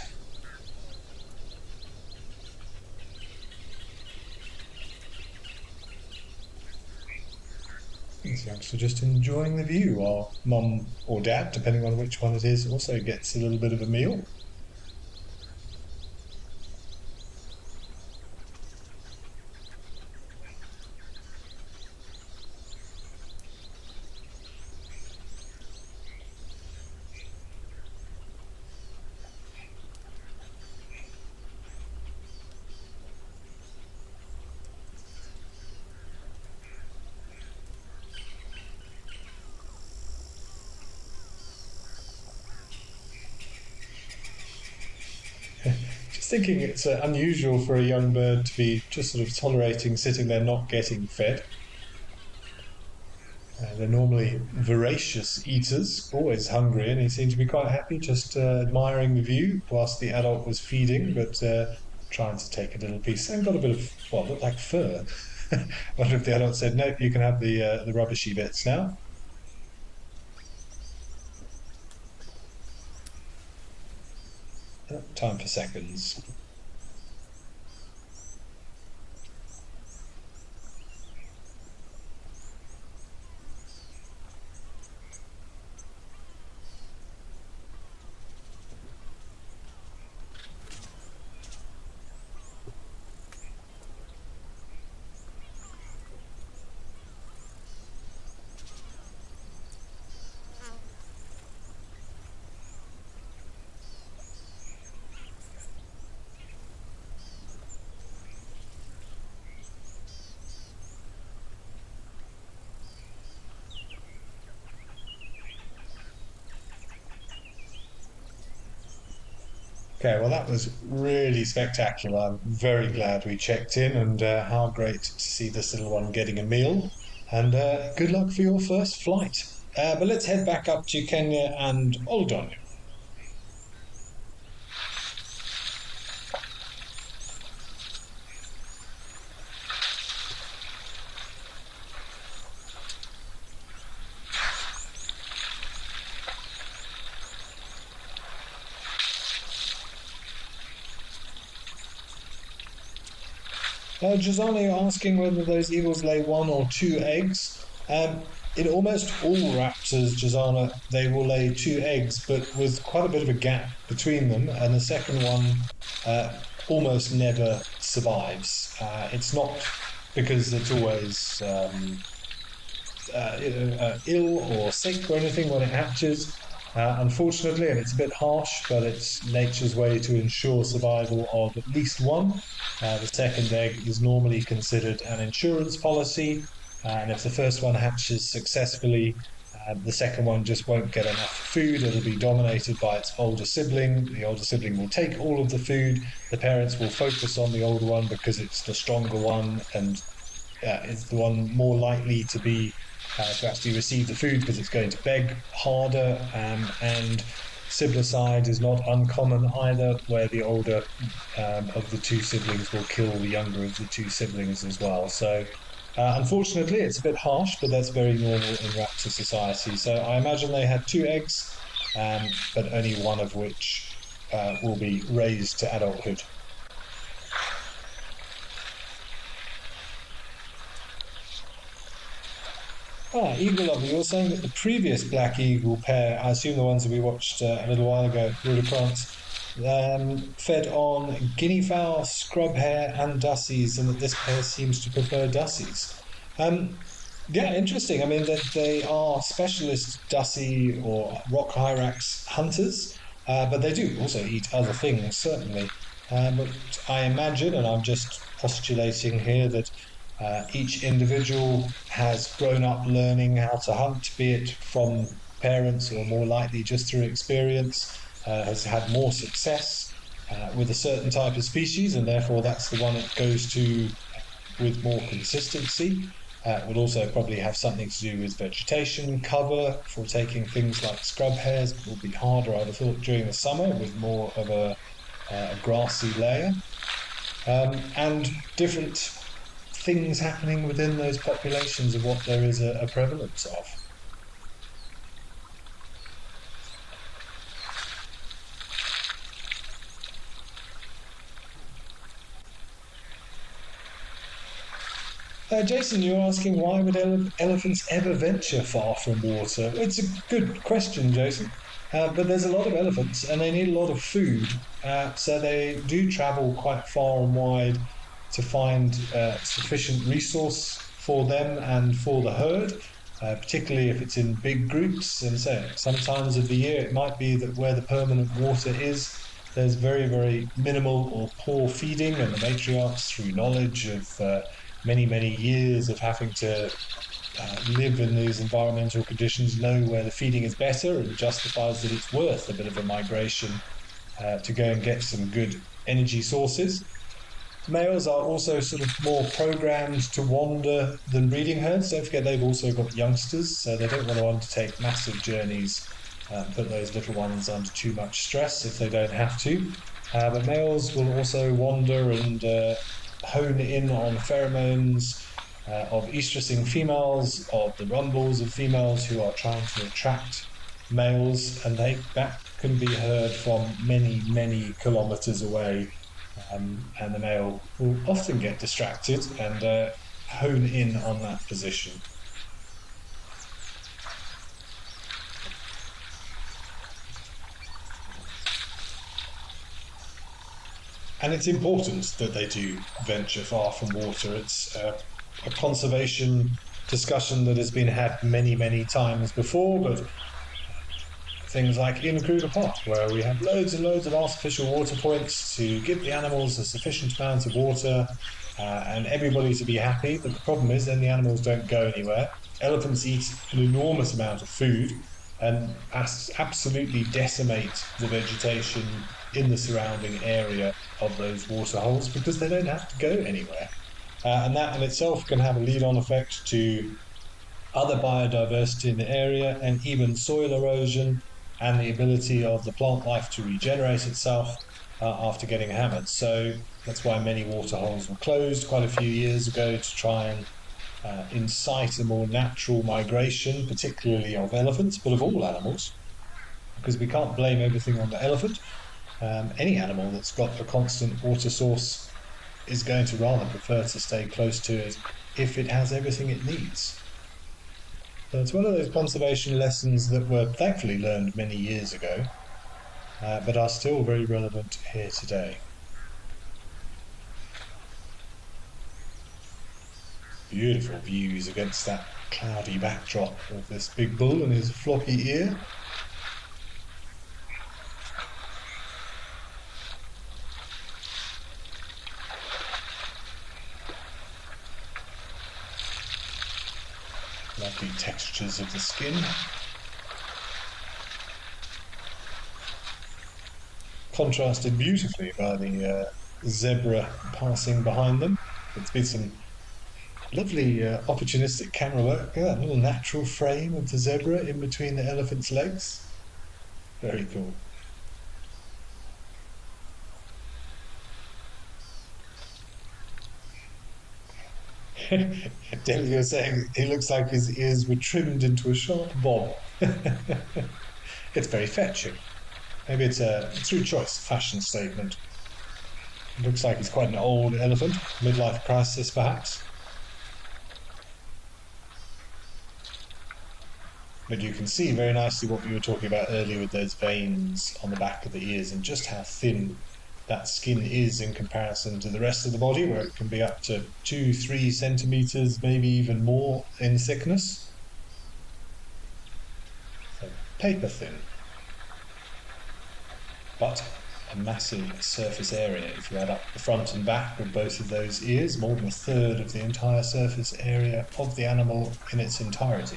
These youngsters are just enjoying the view, while mum or dad, depending on which one it is, also gets a little bit of a meal. Just thinking it's unusual for a young bird to be just sort of tolerating sitting there not getting fed. They're normally voracious eaters, always hungry, and he seemed to be quite happy just admiring the view whilst the adult was feeding, but trying to take a little piece. And got a bit of what looked like fur. I wonder if the adult said, "Nope, you can have the rubbishy bits now." Time for seconds. Okay, well that was really spectacular. I'm very glad we checked in, and how great to see this little one getting a meal. And good luck for your first flight. But let's head back up to Kenya and Oldon. Jazani asking whether those eagles lay 1 or 2 eggs. In almost all raptors, Jazana, they will lay 2 eggs, but with quite a bit of a gap between them, and the second one almost never survives. It's not because it's always ill or sick or anything when it hatches. Unfortunately, and it's a bit harsh, but it's nature's way to ensure survival of at least one. The second egg is normally considered an insurance policy, and if the first one hatches successfully, the second one just won't get enough food. It'll be dominated by its older sibling. The older sibling will take all of the food. The parents will focus on the older one because it's the stronger one, and it's the one more likely to be to actually receive the food because it's going to beg harder, and siblicide is not uncommon either, where the older of the 2 siblings will kill the younger of the 2 siblings as well. So unfortunately it's a bit harsh, but that's very normal in raptor society. So I imagine they had 2 eggs, but only one of which will be raised to adulthood. Eagle Lover, you were saying that the previous black eagle pair, I assume the ones that we watched a little while ago, Rue de France, fed on guinea fowl, scrub hare and dussies, and that this pair seems to prefer dussies. Yeah, interesting. I mean, that they are specialist dussie or rock hyrax hunters, but they do also eat other things, certainly. But I imagine, and I'm just postulating here, that each individual has grown up learning how to hunt, be it from parents or more likely just through experience, has had more success with a certain type of species, and therefore that's the one it goes to with more consistency. It would also probably have something to do with vegetation cover for taking things like scrub hairs. It will be harder, I'd have thought, during the summer with more of a grassy layer. And different things happening within those populations of what there is a prevalence of. Jason, you're asking why would elephants ever venture far from water? It's a good question, Jason. But there's a lot of elephants and they need a lot of food. So they do travel quite far and wide to find sufficient resource for them and for the herd, particularly if it's in big groups. And so sometimes of the year it might be that where the permanent water is, there's very, very minimal or poor feeding, and the matriarchs, through knowledge of many, many years of having to live in these environmental conditions, know where the feeding is better, and justifies that it's worth a bit of a migration to go and get some good energy sources. Males are also sort of more programmed to wander than breeding herds. Don't forget they've also got youngsters, so they don't want to undertake massive journeys and put those little ones under too much stress if they don't have to. But males will also wander and hone in on pheromones of estrusing females, of the rumbles of females who are trying to attract males, and that can be heard from many, many kilometres away, and the male will often get distracted and hone in on that position. And it's important that they do venture far from water. It's a conservation discussion that has been had many, many times before, but things like in Kruger Park, where we have loads and loads of artificial water points to give the animals a sufficient amount of water and everybody to be happy. But the problem is then the animals don't go anywhere. Elephants eat an enormous amount of food and absolutely decimate the vegetation in the surrounding area of those waterholes because they don't have to go anywhere. And that in itself can have a lead-on effect to other biodiversity in the area and even soil erosion and the ability of the plant life to regenerate itself after getting hammered. So that's why many waterholes were closed quite a few years ago, to try and incite a more natural migration, particularly of elephants, but of all animals, because we can't blame everything on the elephant. Any animal that's got a constant water source is going to rather prefer to stay close to it if it has everything it needs. So it's one of those conservation lessons that were thankfully learned many years ago, but are still very relevant here today. Beautiful views against that cloudy backdrop of this big bull and his floppy ear. Lovely textures of the skin. Contrasted beautifully by the zebra passing behind them. It's been some lovely opportunistic camera work. Look at that little natural frame of the zebra in between the elephant's legs. Very cool. Delia was saying he looks like his ears were trimmed into a sharp bob. It's very fetching. Maybe it's a through choice fashion statement. It looks like he's quite an old elephant, midlife crisis perhaps. But you can see very nicely what we were talking about earlier with those veins on the back of the ears and just how thin that skin is in comparison to the rest of the body, where it can be up to 2-3 centimeters, maybe even more in thickness. So paper thin, but a massive surface area. If you add up the front and back of both of those ears, more than a third of the entire surface area of the animal in its entirety.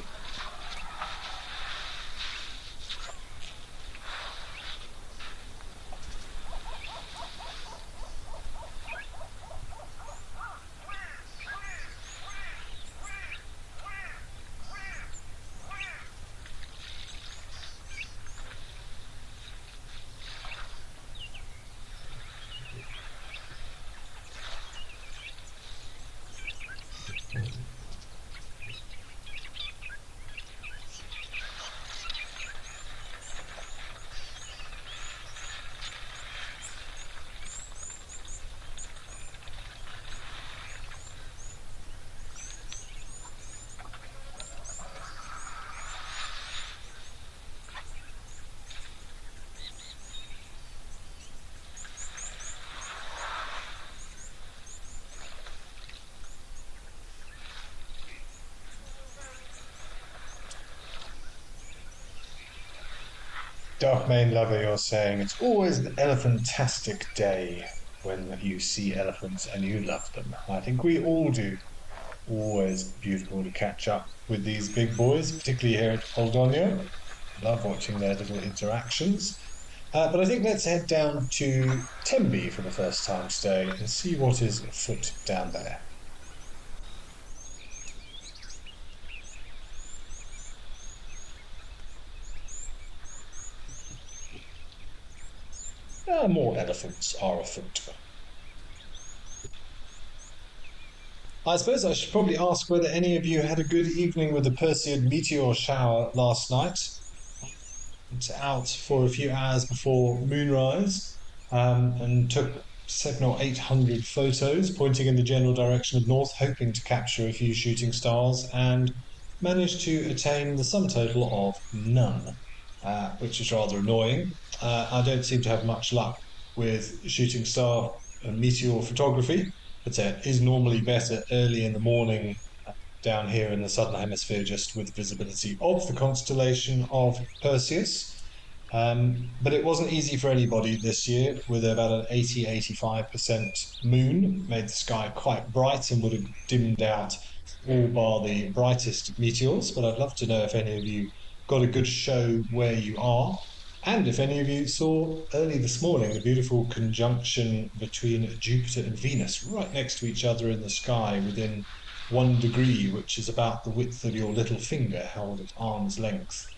Darkmane Lover, you're saying it's always an elephantastic day when you see elephants and you love them. I think we all do. Always beautiful to catch up with these big boys, particularly here at Oldonio. Love watching their little interactions. But I think let's head down to Tembe for the first time today and see what is afoot down there. More elephants are afoot. I suppose I should probably ask whether any of you had a good evening with the Perseid meteor shower last night. Went out for a few hours before moonrise and took 700 or 800 photos pointing in the general direction of north, hoping to capture a few shooting stars, and managed to attain the sum total of none, which is rather annoying. I don't seem to have much luck with shooting star and meteor photography, but it is normally better early in the morning down here in the southern hemisphere, just with visibility of the constellation of Perseus. But it wasn't easy for anybody this year, with about an 80-85% moon. Made the sky quite bright and would have dimmed out all bar the brightest meteors. But I'd love to know if any of you got a good show where you are, and if any of you saw early this morning the beautiful conjunction between Jupiter and Venus right next to each other in the sky within 1 degree, which is about the width of your little finger held at arm's length.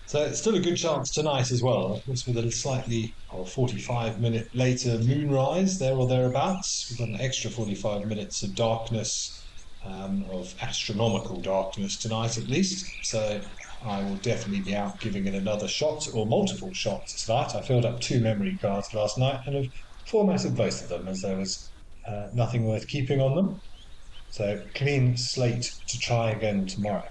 So it's still a good chance tonight as well, of course, with a slightly 45-minute later moonrise there or thereabouts. We've got an extra 45 minutes of darkness, of astronomical darkness tonight at least. So I will definitely be out giving it another shot, or multiple shots tonight. I filled up 2 memory cards last night and have formatted both of them, as there was nothing worth keeping on them. So clean slate to try again tomorrow.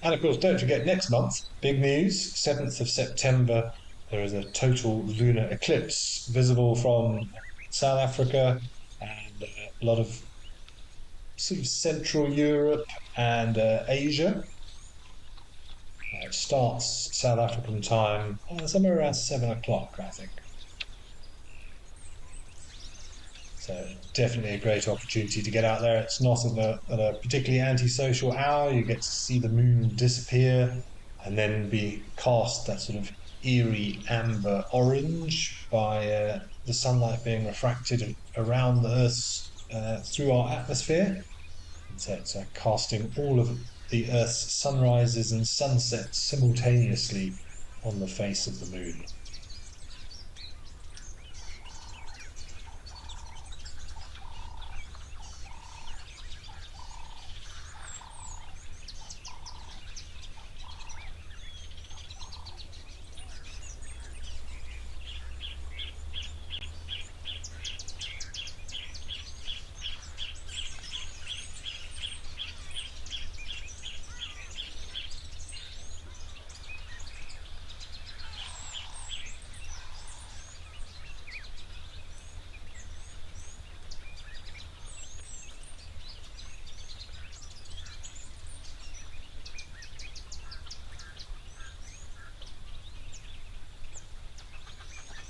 And of course, don't forget next month, big news, 7th of September, there is a total lunar eclipse visible from South Africa and a lot of sort of Central Europe and Asia. It starts South African time somewhere around 7 o'clock, I think. So definitely a great opportunity to get out there. It's not at a particularly antisocial hour. You get to see the moon disappear and then be cast that sort of eerie amber orange by the sunlight being refracted around the Earth's through our atmosphere. And so it's casting all of the Earth's sunrises and sunsets simultaneously on the face of the moon.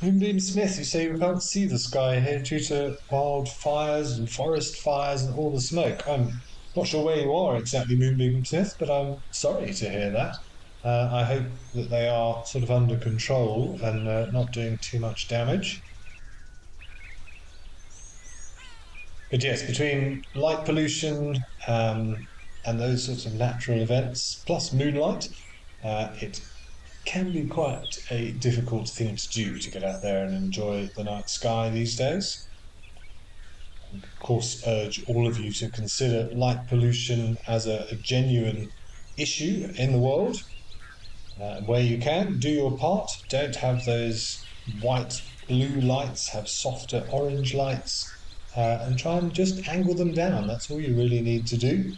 Moonbeam Smith, you say you can't see the sky here due to wildfires and forest fires and all the smoke. I'm not sure where you are exactly, Moonbeam Smith, but I'm sorry to hear that. I hope that they are sort of under control and not doing too much damage. But yes, between light pollution and those sorts of natural events, plus moonlight, it can be quite a difficult thing to do, to get out there and enjoy the night sky these days. And of course, urge all of you to consider light pollution as a genuine issue in the world. Where you can, do your part. Don't have those white, blue lights, have softer orange lights, and try and just angle them down. That's all you really need to do.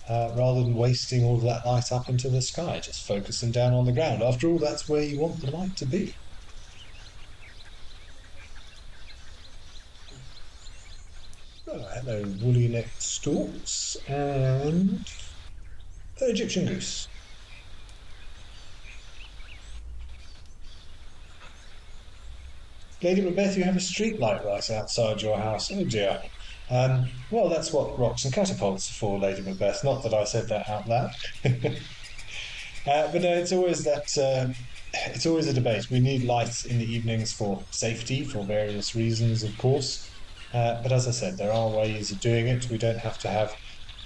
Rather than wasting all of that light up into the sky, just focus them down on the ground. After all, that's where you want the light to be. Oh, hello, woolly-necked storks, and Egyptian goose. Lady Macbeth, you have a street light right outside your house. Oh dear. Well, that's what rocks and catapults are for, Lady Macbeth. Not that I said that out loud. But no, it's always that. It's always a debate. We need light in the evenings for safety, for various reasons, of course. But as I said, there are ways of doing it. We don't have to have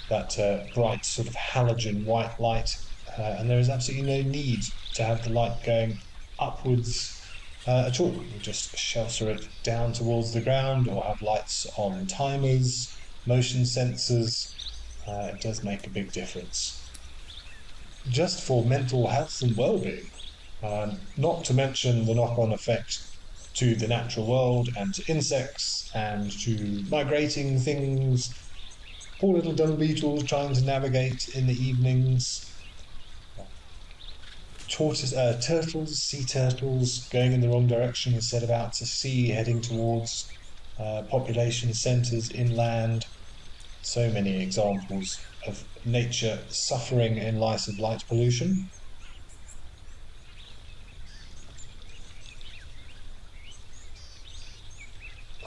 that bright sort of halogen white light, and there is absolutely no need to have the light going upwards at all. We just shelter it down towards the ground, or have lights on timers, motion sensors. It does make a big difference. Just for mental health and well-being, not to mention the knock-on effect to the natural world and to insects and to migrating things, poor little dung beetles trying to navigate in the evenings, turtles, sea turtles going in the wrong direction instead of out to sea, heading towards population centres inland. So many examples of nature suffering in light of light pollution.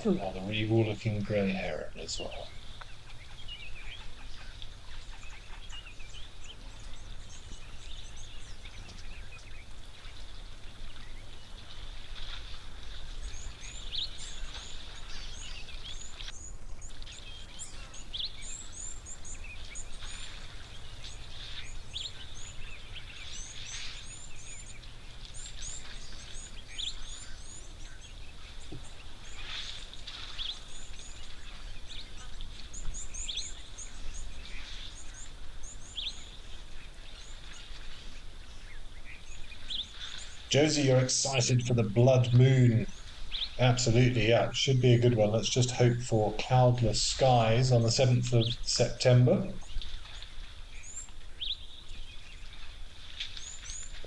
A rather regal looking grey heron as well. Josie, you're excited for the blood moon. Absolutely, yeah, it should be a good one. Let's just hope for cloudless skies on the 7th of September.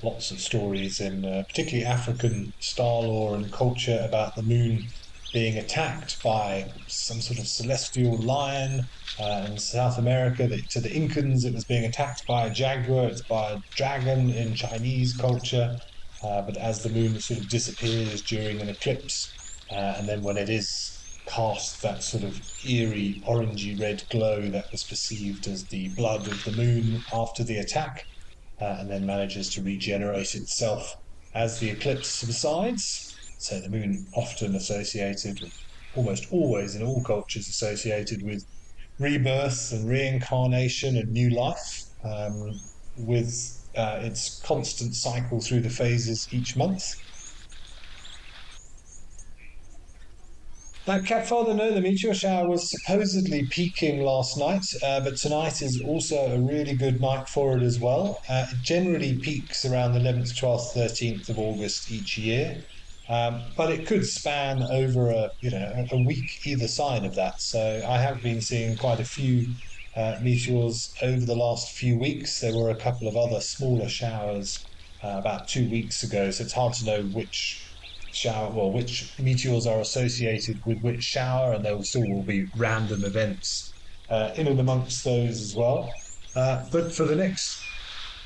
Lots of stories in particularly African star lore and culture about the moon being attacked by some sort of celestial lion. In South America, to the Incans, it was being attacked by a jaguar. It's by a dragon in Chinese culture. But as the moon sort of disappears during an eclipse, and then when it is cast that sort of eerie orangey red glow that was perceived as the blood of the moon after the attack, and then manages to regenerate itself as the eclipse subsides. So the moon often associated with, almost always in all cultures, associated with rebirth and reincarnation and new life, with its constant cycle through the phases each month. Now, Catfather, no, the meteor shower was supposedly peaking last night, but tonight is also a really good night for it as well. It generally peaks around the 11th, 12th, 13th of August each year, but it could span over a week either side of that. So I have been seeing quite a few meteors over the last few weeks. There were a couple of other smaller showers about 2 weeks ago, so it's hard to know which meteors are associated with which shower, and there still will be random events in and amongst those as well. But for the next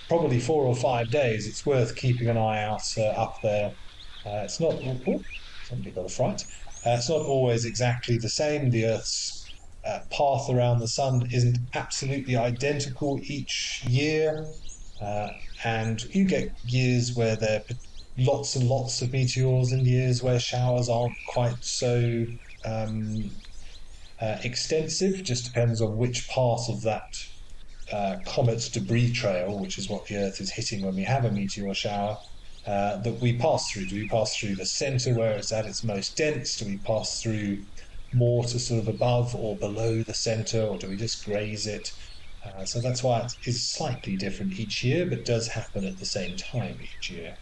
probably 4 or 5 days, it's worth keeping an eye out up there. It's not... Oh, somebody got a fright. It's not always exactly the same. The Earth's path around the sun isn't absolutely identical each year, and you get years where there are lots and lots of meteors and years where showers aren't quite so extensive. Just depends on which part of that comet's debris trail, which is what the Earth is hitting when we have a meteor shower, that we pass through. Do we pass through the centre where it's at its most dense? Do we pass through more to sort of above or below the centre, or do we just graze it? So that's why it is slightly different each year, but does happen at the same time each year.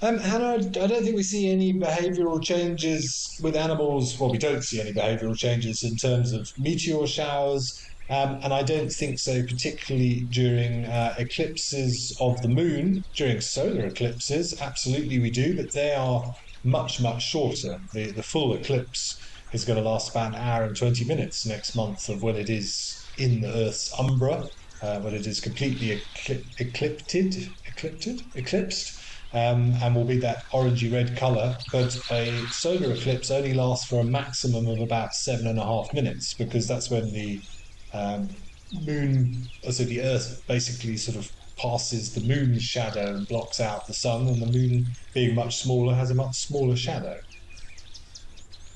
Hannah, I don't think we see any behavioural changes with animals. Well, we don't see any behavioural changes in terms of meteor showers, and I don't think so particularly during eclipses of the moon. During solar eclipses, absolutely we do, but they are much, much shorter. The full eclipse is going to last about an hour and 20 minutes next month of when it is in the Earth's umbra, when it is completely eclipsed, and will be that orangey red colour. But a solar eclipse only lasts for a maximum of about 7.5 minutes, because that's when the the Earth basically sort of passes the moon's shadow and blocks out the sun, and the moon, being much smaller, has a much smaller shadow.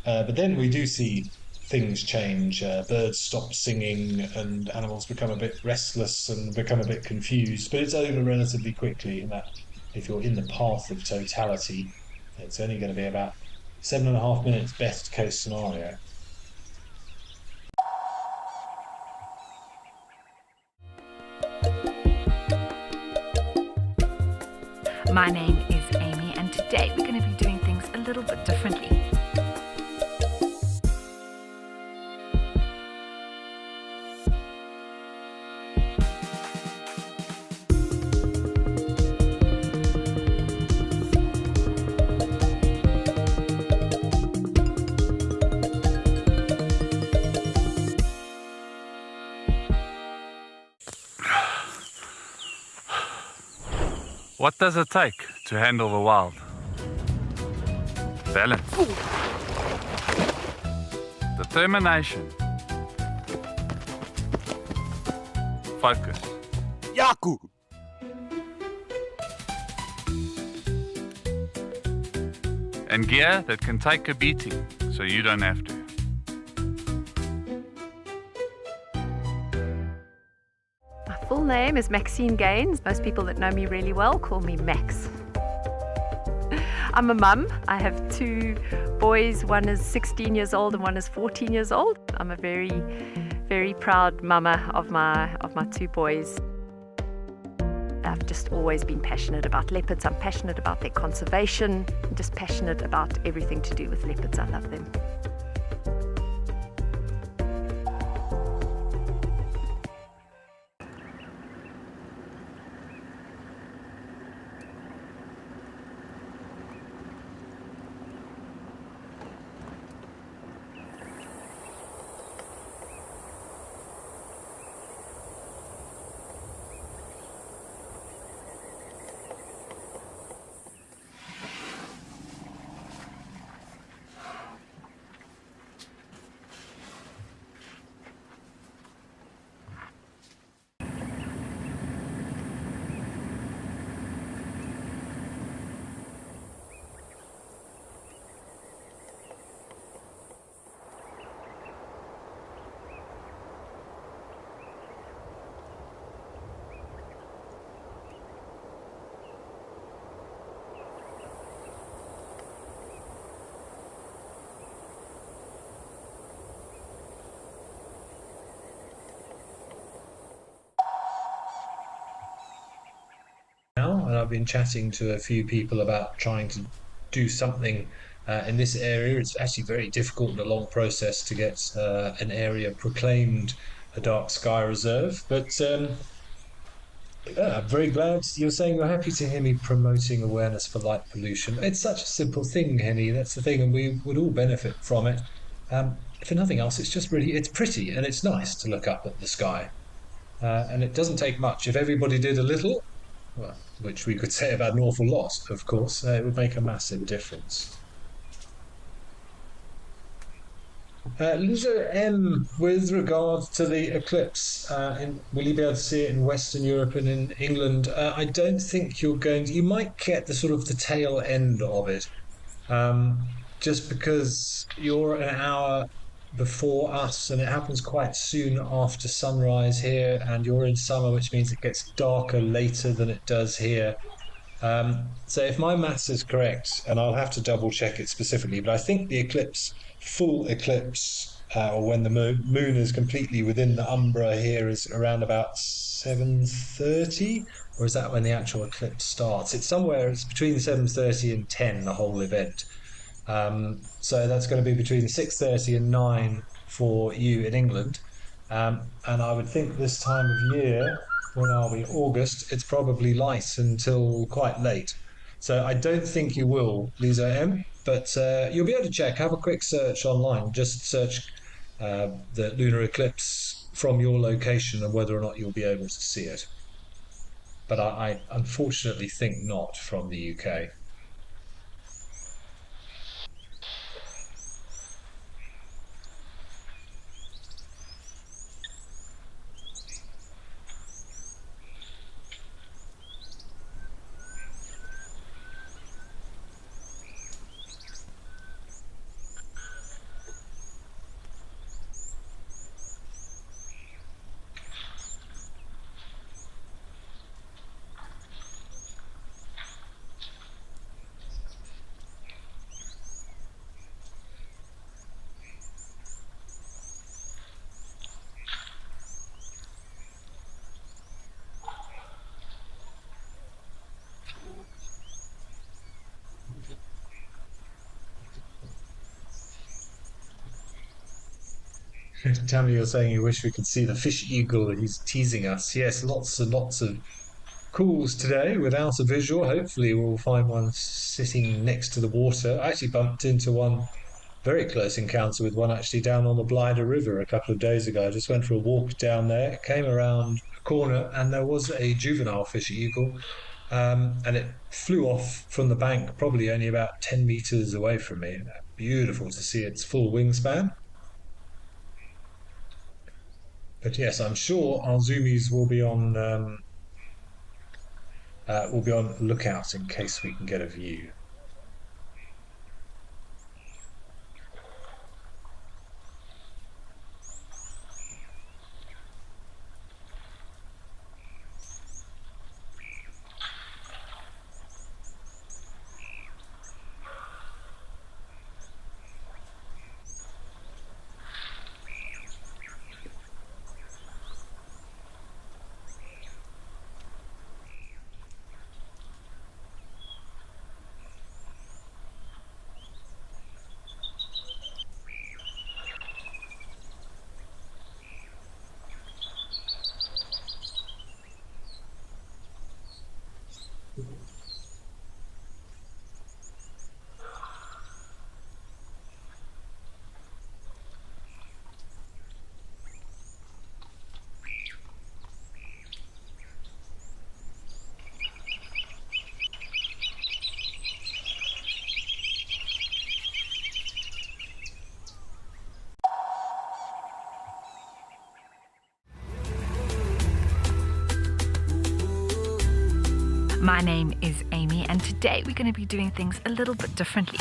But then we do see things change. Birds stop singing and animals become a bit restless and become a bit confused, but it's over relatively quickly, in that if you're in the path of totality, it's only going to be about 7.5 minutes, best case scenario. My name is Amy, and today we're going to be doing things a little bit differently. What does it take to handle the wild? Balance. Determination. Focus. Yaku! And gear that can take a beating so you don't have to. My full name is Maxine Gaines. Most people that know me really well call me Max. I'm a mum. I have 2 boys. One is 16 years old and one is 14 years old. I'm a very, very proud mama of my 2 boys. I've just always been passionate about leopards. I'm passionate about their conservation. I'm just passionate about everything to do with leopards. I love them. And I've been chatting to a few people about trying to do something in this area. It's actually very difficult and a long process to get an area proclaimed a dark sky reserve, but I'm very glad you're saying you're happy to hear me promoting awareness for light pollution. It's such a simple thing, Henny, that's the thing, and we would all benefit from it. If nothing else, it's just really, it's pretty and it's nice to look up at the sky. And it doesn't take much. If everybody did a little, well, which we could say about an awful lot, of course, it would make a massive difference. Lisa M, with regard to the eclipse, will you be able to see it in Western Europe and in England? I don't think you're going to. You might get the sort of the tail end of it, just because you're an hour before us and it happens quite soon after sunrise here, and you're in summer, which means it gets darker later than it does here. So if my maths is correct, and I'll have to double check it specifically, but I think the eclipse, full eclipse, or when the moon is completely within the umbra here, is around about 7:30, or is that when the actual eclipse starts? It's somewhere, it's between 7:30 and 10, the whole event. So that's going to be between 6:30 and 9 for you in England. And I would think this time of year, when are we? August, it's probably light until quite late. So I don't think you will, Lisa M, but you'll be able to check. Have a quick search online. Just search the lunar eclipse from your location and whether or not you'll be able to see it. But I unfortunately think not from the UK. Tammy, you're saying you wish we could see the fish eagle. He's teasing us. Yes, lots and lots of calls today without a visual. Hopefully we'll find one sitting next to the water. I actually bumped into one, very close encounter with one actually down on the Blyder River a couple of days ago. I just went for a walk down there, came around a corner, and there was a juvenile fish eagle. And it flew off from the bank, probably only about 10 meters away from me. Beautiful to see its full wingspan. But yes, I'm sure our zoomies will be on lookout in case we can get a view. My name is Amy, and today we're going to be doing things a little bit differently.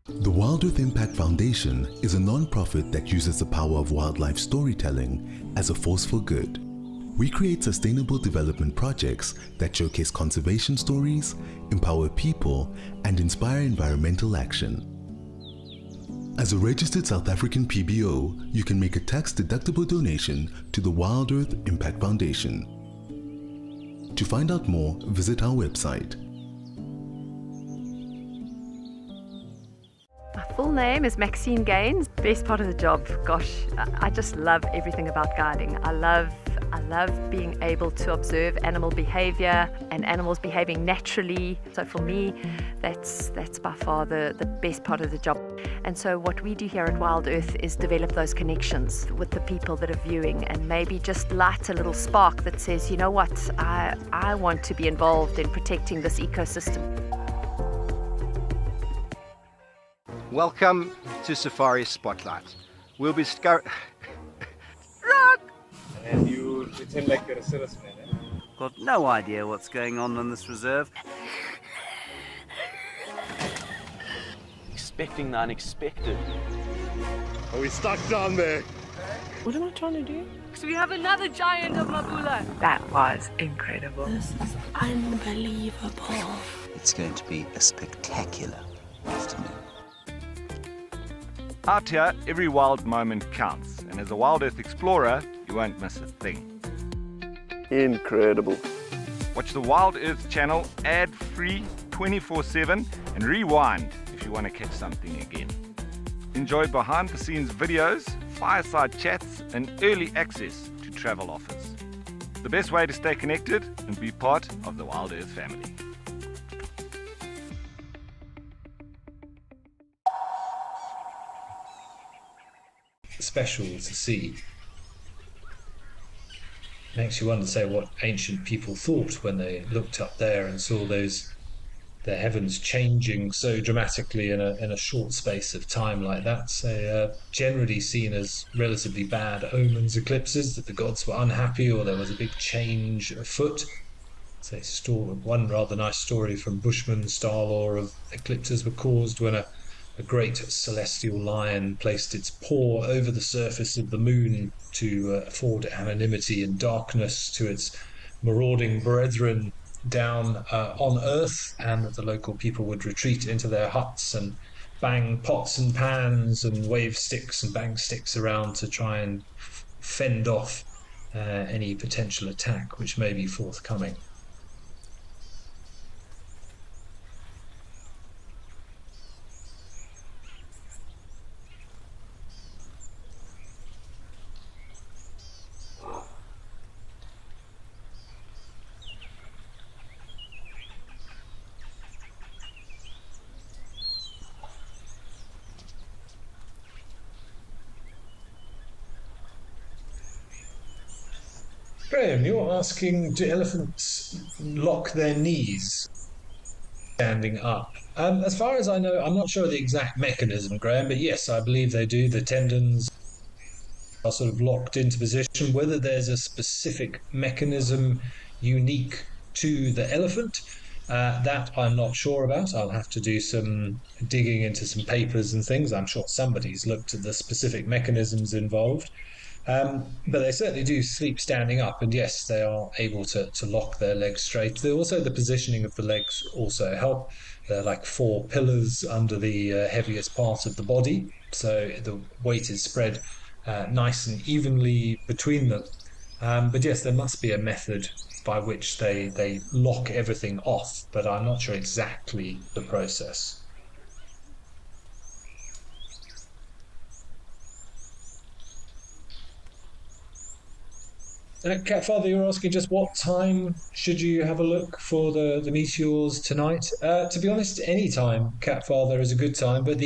The Wild Earth Impact Foundation is a non-profit that uses the power of wildlife storytelling as a force for good. We create sustainable development projects that showcase conservation stories, empower people, and inspire environmental action. As a registered South African PBO, you can make a tax-deductible donation to the Wild Earth Impact Foundation. To find out more, visit our website. My full name is Maxine Gaines. Best part of the job, gosh, I just love everything about guiding. I love being able to observe animal behavior and animals behaving naturally. So for me, that's by far the best part of the job. And so what we do here at Wild Earth is develop those connections with the people that are viewing and maybe just light a little spark that says, you know what, I want to be involved in protecting this ecosystem. Welcome to Safari Spotlight. We'll be And you pretend like you're a serviceman, eh? Got no idea what's going on this reserve. Expecting the unexpected. Are we stuck down there? What am I trying to do? Because we have another giant of Mabula. That was incredible. This is unbelievable. It's going to be a spectacular afternoon. Out here, every wild moment counts, and as a Wild Earth explorer, you won't miss a thing. Incredible. Watch the Wild Earth channel ad-free 24/7 and rewind if if you want to catch something again. Enjoy behind the scenes videos, fireside chats, and early access to travel offers. The best way to stay connected and be part of the Wild Earth family. Special to see. Makes you wonder, say, what ancient people thought when they looked up there and saw the heavens changing so dramatically in a short space of time like that. So generally seen as relatively bad omens, eclipses, that the gods were unhappy or there was a big change afoot. So one rather nice story from Bushman style lore of eclipses were caused when a great celestial lion placed its paw over the surface of the moon to afford anonymity and darkness to its marauding brethren down on Earth, and that the local people would retreat into their huts and bang pots and pans and wave sticks and bang sticks around to try and fend off any potential attack which may be forthcoming. Graham, you're asking, do elephants lock their knees standing up? As far as I know, I'm not sure of the exact mechanism, Graham, but yes, I believe they do. The tendons are sort of locked into position. Whether there's a specific mechanism unique to the elephant, that I'm not sure about. I'll have to do some digging into some papers and things. I'm sure somebody's looked at the specific mechanisms involved. But they certainly do sleep standing up, and yes, they are able to lock their legs straight. Also, the positioning of the legs also help. They're like 4 pillars under the heaviest part of the body, so the weight is spread nice and evenly between them. But yes, there must be a method by which they lock everything off, but I'm not sure exactly the process. Catfather, you're asking just what time should you have a look for the meteors tonight? To be honest, any time, Catfather, is a good time, but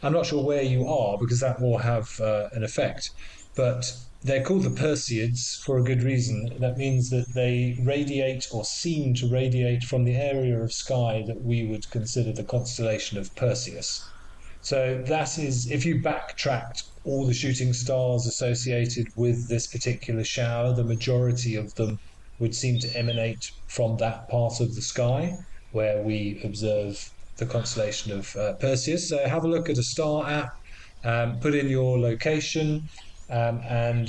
I'm not sure where you are because that will have an effect. But they're called the Perseids for a good reason. That means that they radiate or seem to radiate from the area of sky that we would consider the constellation of Perseus. So that is, if you backtracked all the shooting stars associated with this particular shower, the majority of them would seem to emanate from that part of the sky where we observe the constellation of Perseus. So have a look at a star app, put in your location, and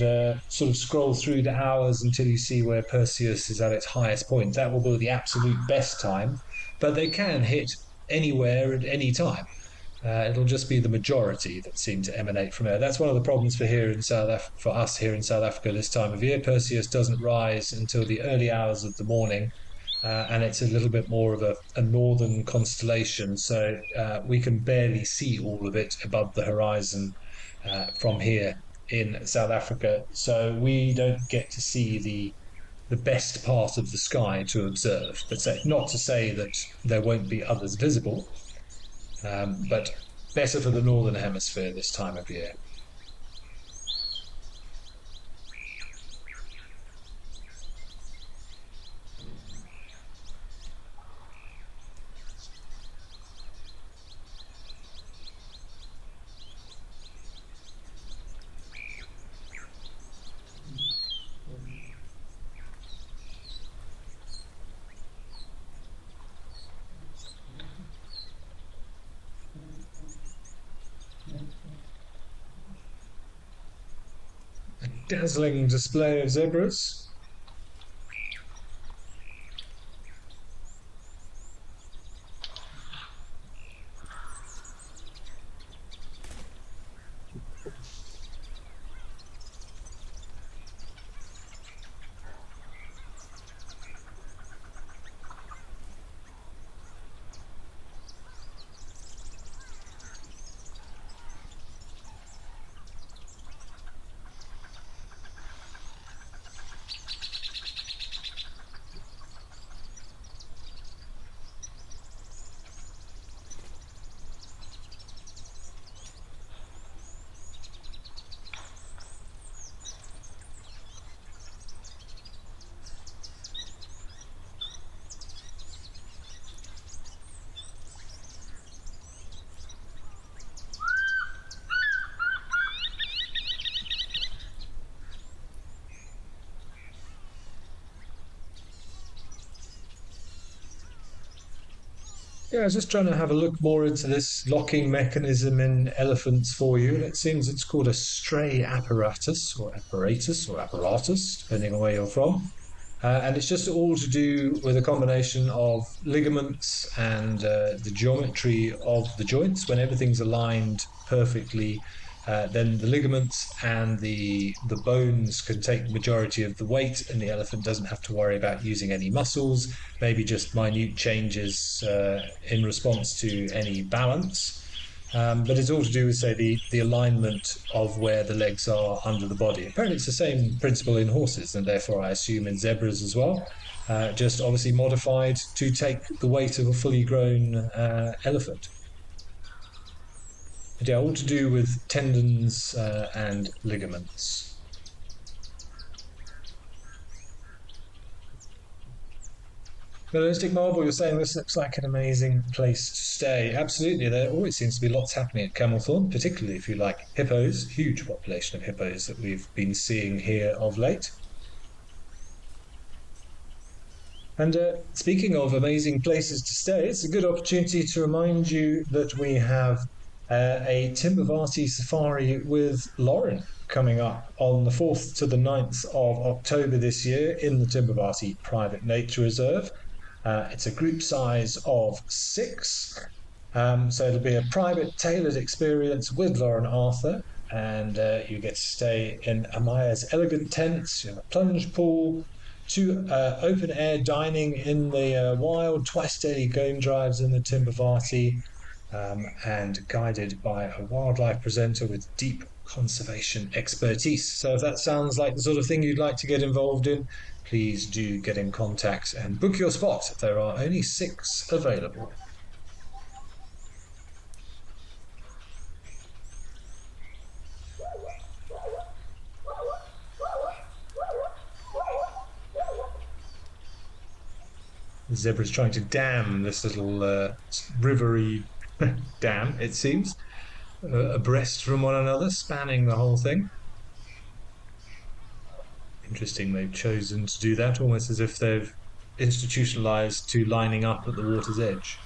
sort of scroll through the hours until you see where Perseus is at its highest point. That will be the absolute best time, but they can hit anywhere at any time. It'll just be the majority that seem to emanate from there. That's one of the problems for us here in South Africa this time of year. Perseus doesn't rise until the early hours of the morning, and it's a little bit more of a northern constellation, so we can barely see all of it above the horizon from here in South Africa. So we don't get to see the best part of the sky to observe. But not to say that there won't be others visible. But better for the Northern Hemisphere this time of year. Dazzling display of zebras. Yeah, I was just trying to have a look more into this locking mechanism in elephants for you, and it seems it's called a stray apparatus, or apparatus, depending on where you're from. And it's just all to do with a combination of ligaments and the geometry of the joints. When everything's aligned perfectly, then the ligaments and the bones can take the majority of the weight, and the elephant doesn't have to worry about using any muscles, maybe just minute changes in response to any balance. But it's all to do with, say, the alignment of where the legs are under the body. Apparently it's the same principle in horses, and therefore I assume in zebras as well, just obviously modified to take the weight of a fully grown elephant. And yeah, all to do with tendons and ligaments. Realistic Marble, you're saying this looks like an amazing place to stay. Absolutely, there always seems to be lots happening at Camelthorne, particularly if you like hippos. Huge population of hippos that we've been seeing here of late. And speaking of amazing places to stay, it's a good opportunity to remind you that we have a Timbavati safari with Lauren coming up on the 4th to the 9th of October this year in the Timbavati Private Nature Reserve. It's a group size of 6, so it'll be a private tailored experience with Lauren Arthur, and you get to stay in Amaya's elegant tents. You have a plunge pool, 2 open air dining in the wild, twice daily game drives in the Timbavati, and guided by a wildlife presenter with deep conservation expertise. So if that sounds like the sort of thing you'd like to get involved in, please do get in contact and book your spot. There are only 6 available. The zebra's trying to dam this little rivery dam, it seems, abreast from one another, spanning the whole thing. Interesting, they've chosen to do that almost as if they've institutionalized to lining up at the water's edge.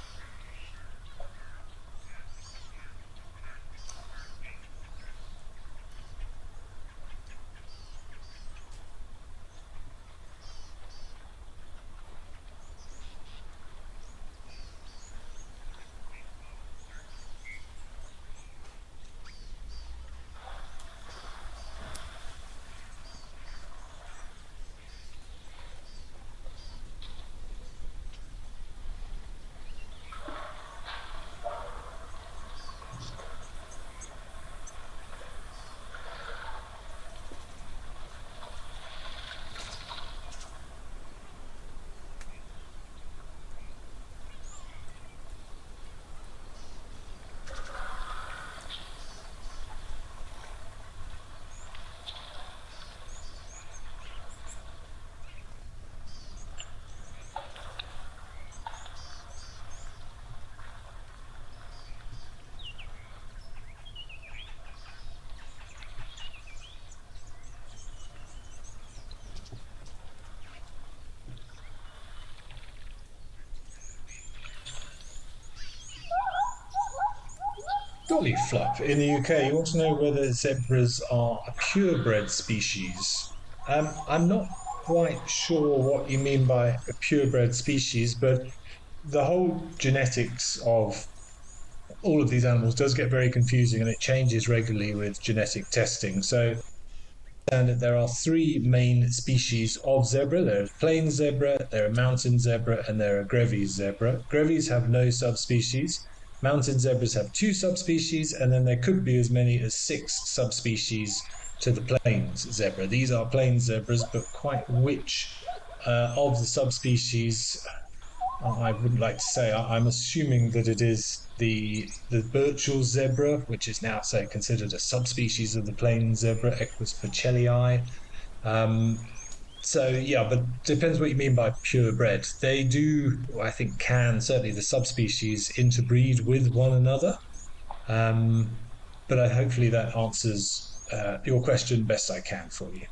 Dolly Flop, in the UK, you want to know whether zebras are a purebred species. I'm not quite sure what you mean by a purebred species, but the whole genetics of all of these animals does get very confusing, and it changes regularly with genetic testing. So and there are 3 main species of zebra. There's plain zebra, there are mountain zebra, and there are Grevy's zebra. Grevy's have no subspecies. Mountain zebras have 2 subspecies, and then there could be as many as 6 subspecies to the plains zebra. These are plain zebras, but quite which of the subspecies I wouldn't like to say. I'm assuming that it is the Birchall zebra, which is now, say, considered a subspecies of the plain zebra, Equus burchellii. So yeah, but depends what you mean by purebred. They do, I think, certainly the subspecies interbreed with one another. But hopefully that answers your question best I can for you.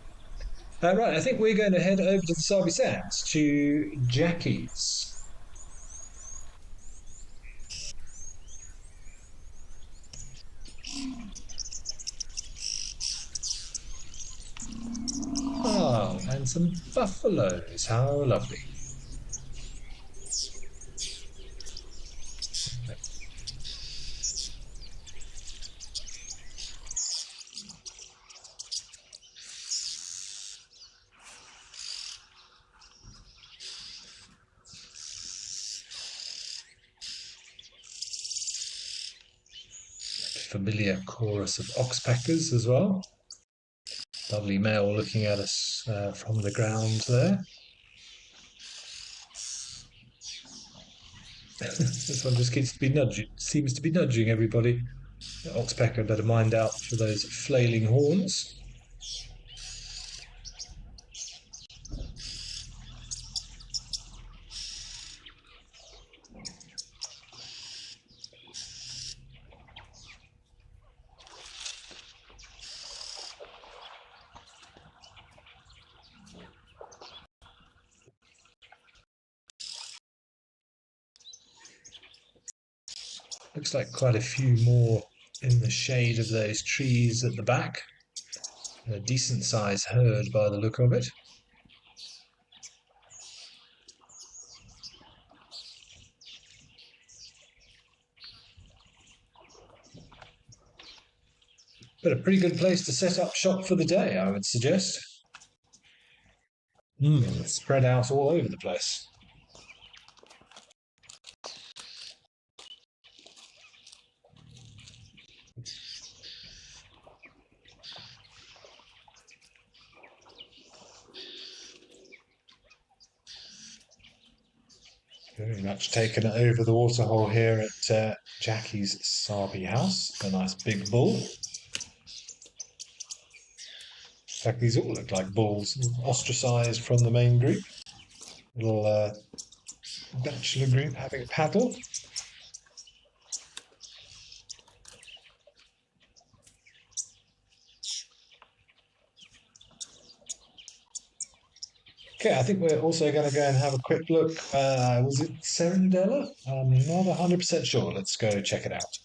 Right, I think we're going to head over to the Sabi Sands to Jackie's. And some buffaloes. How lovely. Familiar chorus of oxpeckers as well. Lovely male looking at us from the ground there. This one just seems to be nudging everybody. The oxpecker better mind out for those flailing horns. Looks like quite a few more in the shade of those trees at the back. A decent sized herd by the look of it. But a pretty good place to set up shop for the day, I would suggest. Spread out all over the place. Very much taken over the waterhole here at Jackie's Sabi house. A nice big bull. In fact, these all look like bulls, ostracised from the main group. Little bachelor group having a paddle. Okay, I think we're also going to go and have a quick look. Was it Serendella? I'm not 100% sure. Let's go check it out.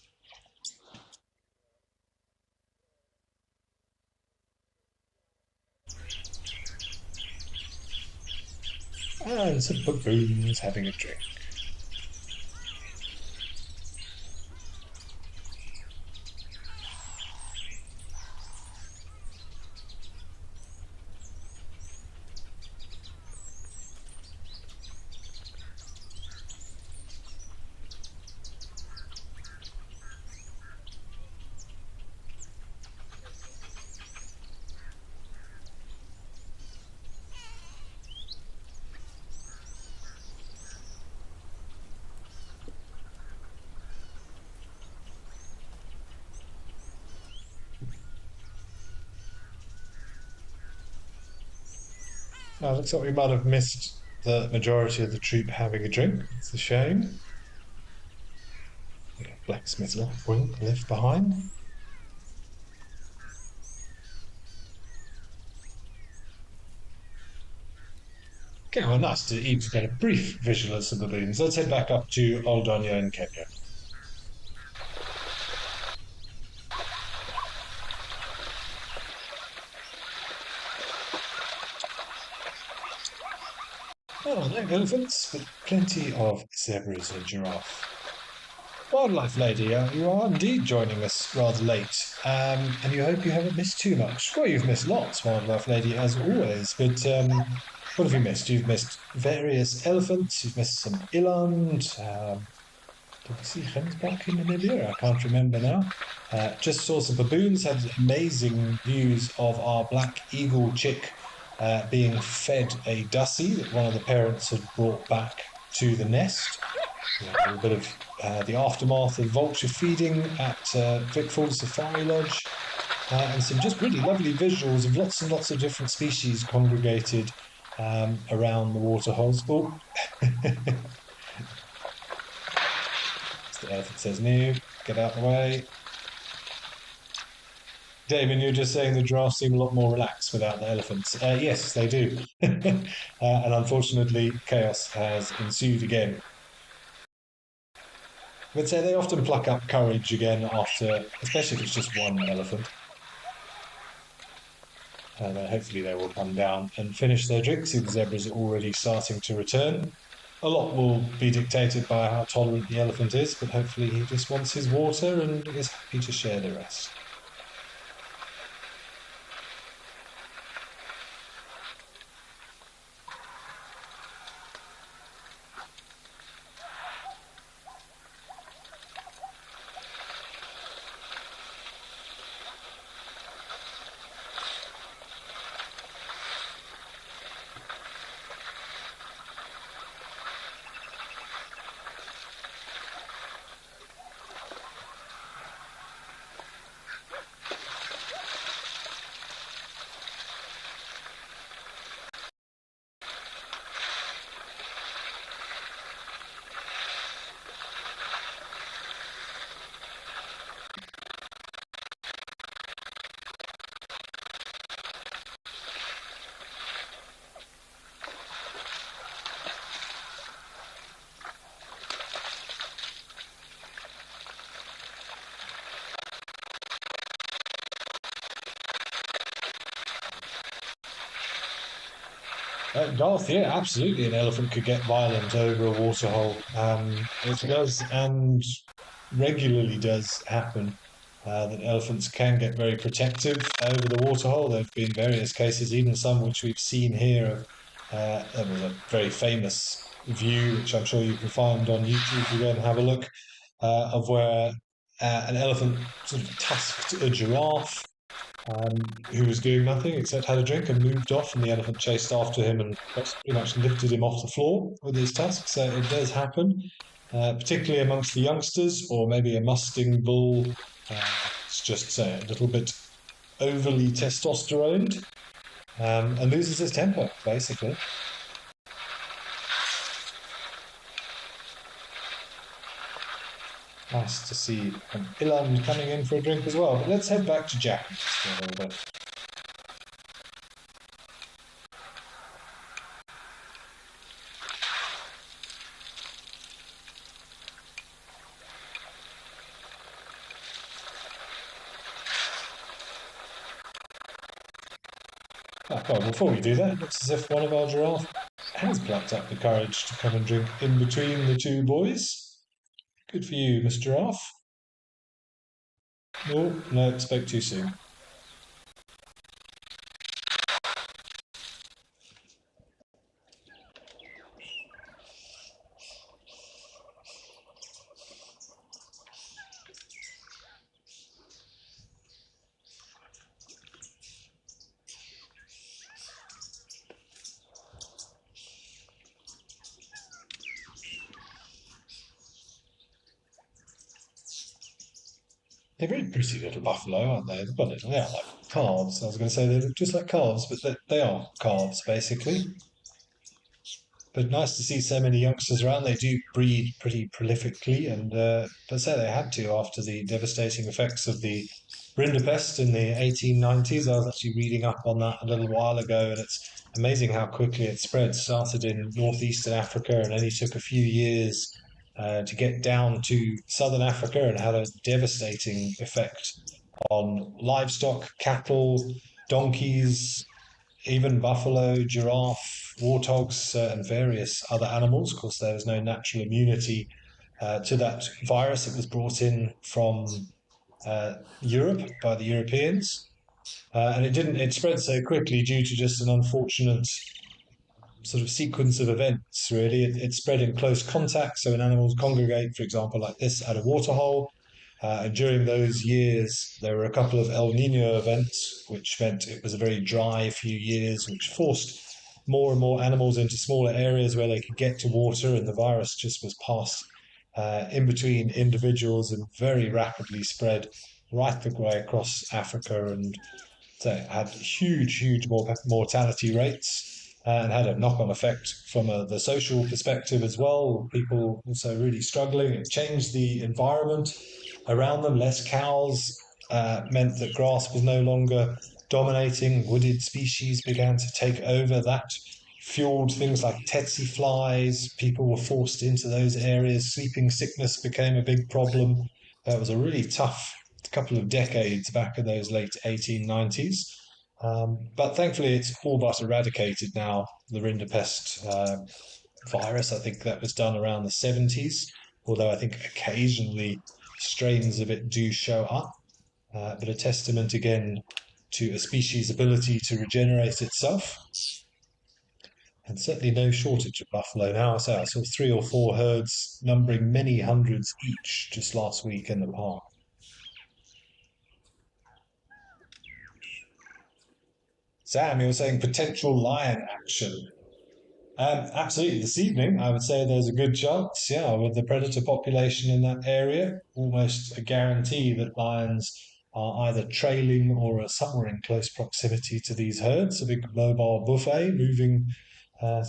And some baboons having a drink. Looks like we might have missed the majority of the troop having a drink. It's a shame. Blacksmith left behind. Okay, well, nice to even get a brief visual of some baboons. Let's head back up to Old Donya in Kenya. Oh, no elephants, but plenty of zebras and giraffe. Wildlife lady, you are indeed joining us rather late, and you hope you haven't missed too much. Well, you've missed lots, wildlife lady, as always, but what have you missed? You've missed various elephants, you've missed some eland, did we see Gemsbok in Namibia? I can't remember now. Just saw some baboons, had amazing views of our black eagle chick being fed a dussie that one of the parents had brought back to the nest. A little bit of the aftermath of vulture feeding at Vic Falls Safari Lodge, and some just really lovely visuals of lots and lots of different species congregated around the waterholes. Oh, the elephant says no, get out of the way. Damon, you're just saying the giraffes seem a lot more relaxed without the elephants. Yes, they do. And unfortunately, chaos has ensued again. But say they often pluck up courage again after, especially if it's just one elephant. And hopefully they will come down and finish their drink. See, the zebras are already starting to return. A lot will be dictated by how tolerant the elephant is, but hopefully he just wants his water and is happy to share the rest. Garth, yeah, absolutely. An elephant could get violent over a waterhole. It does, and regularly does happen, that elephants can get very protective over the waterhole. There have been various cases, even some which we've seen here. Of there was a very famous view, which I'm sure you can find on YouTube if you go and have a look, of where an elephant sort of tusked a giraffe who was doing nothing except had a drink and moved off, and the elephant chased after him and pretty much lifted him off the floor with his tusks. So it does happen, particularly amongst the youngsters, or maybe a musting bull. It's just a little bit overly testosteroned and loses his temper, basically. Nice to see Ilan coming in for a drink as well. But let's head back to Jack for a little bit. Well, before we do that, it looks as if one of our giraffe has plucked up the courage to come and drink in between the two boys. Good for you, Miss Giraffe. Oh, no, spoke too soon. They're very pretty little buffalo, aren't they? Well, they are like calves. I was going to say they look just like calves, but they are calves, basically. But nice to see so many youngsters around. They do breed pretty prolifically, and let's say they had to after the devastating effects of the rinderpest in the 1890s. I was actually reading up on that a little while ago, and it's amazing how quickly it spread. Started in northeastern Africa and only took a few years to get down to southern Africa, and had a devastating effect on livestock, cattle, donkeys, even buffalo, giraffe, warthogs, and various other animals. Of course, there was no natural immunity to that virus. It was brought in from Europe by the Europeans, and it spread so quickly due to just an unfortunate sort of sequence of events, really. It spread in close contact, so when animals congregate, for example, like this at a waterhole, and during those years, there were a couple of El Nino events, which meant it was a very dry few years, which forced more and more animals into smaller areas where they could get to water, and the virus just was passed in between individuals and very rapidly spread right the way across Africa, and so it had huge mortality rates. And had a knock-on effect from the social perspective as well. People also really struggling. It changed the environment around them. Less cows meant that grass was no longer dominating. Wooded species began to take over. That fueled things like tsetse flies. People were forced into those areas. Sleeping sickness became a big problem. It was a really tough couple of decades back in those late 1890s. But thankfully, it's all but eradicated now, the rinderpest virus. I think that was done around the 70s, although I think occasionally strains of it do show up. But a testament again to a species' ability to regenerate itself. And certainly no shortage of buffalo now. So I saw 3 or 4 herds numbering many hundreds each just last week in the park. Sam, you were saying potential lion action. Absolutely. This evening, I would say there's a good chance, yeah, with the predator population in that area, almost a guarantee that lions are either trailing or are somewhere in close proximity to these herds. A big mobile buffet moving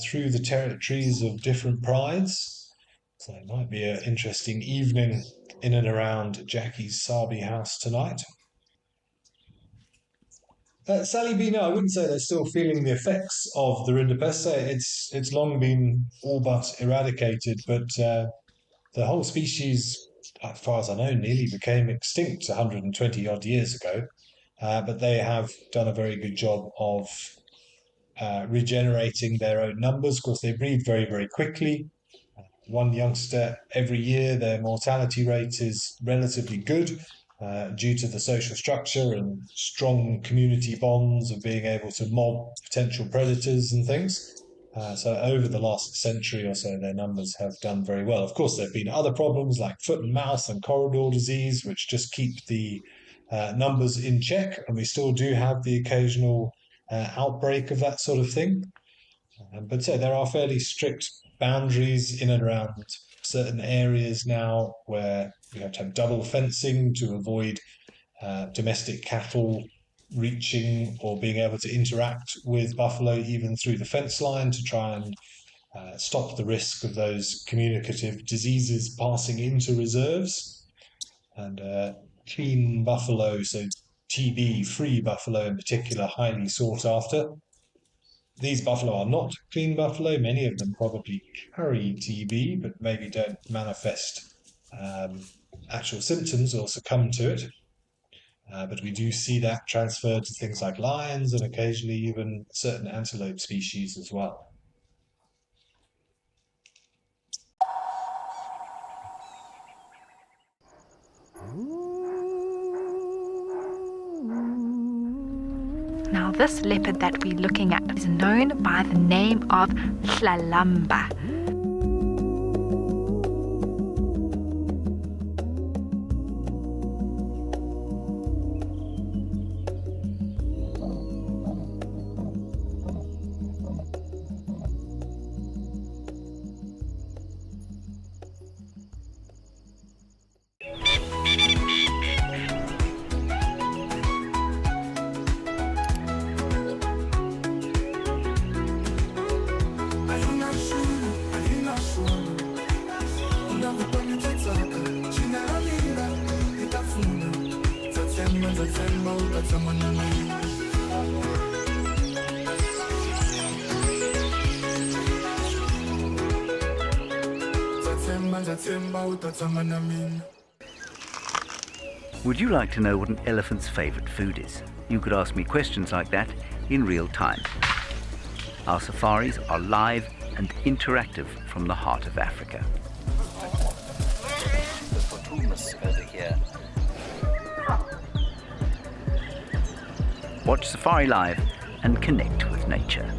through the territories of different prides. So it might be an interesting evening in and around Jackie's Sabi house tonight. Sally B, no, I wouldn't say they're still feeling the effects of the rinderpest. It's long been all but eradicated, but the whole species, as far as I know, nearly became extinct 120 odd years ago. But they have done a very good job of regenerating their own numbers. Of course, they breed very, very quickly. One youngster every year. Their mortality rate is relatively good. Due to the social structure and strong community bonds of being able to mob potential predators and things. So over the last century or so, their numbers have done very well. Of course, there have been other problems like foot and mouth and corridor disease, which just keep the numbers in check. And we still do have the occasional outbreak of that sort of thing. But so there are fairly strict boundaries in and around certain areas now where you have to have double fencing to avoid domestic cattle reaching or being able to interact with buffalo even through the fence line to try and stop the risk of those communicative diseases passing into reserves. And clean buffalo, so TB-free buffalo in particular, highly sought after. These buffalo are not clean buffalo. Many of them probably carry TB, but maybe don't manifest actual symptoms or succumb to it. But we do see that transferred to things like lions and occasionally even certain antelope species as well. Now this leopard that we're looking at is known by the name of Hlalamba. Would you like to know what an elephant's favorite food is? You could ask me questions like that in real time. Our safaris are live and interactive from the heart of Africa. The Fortunas over here. Watch Safari Live and connect with nature.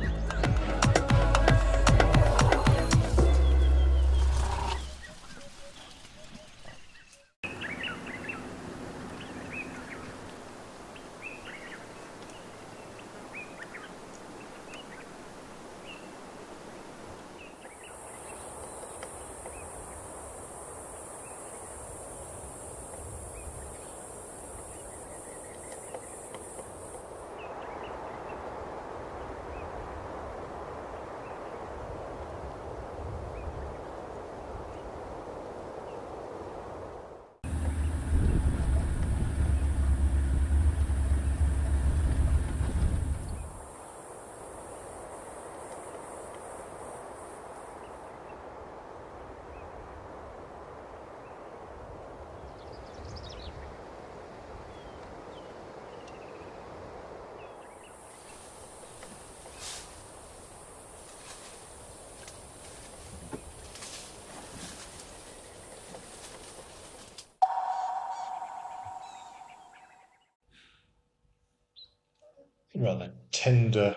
Rather tender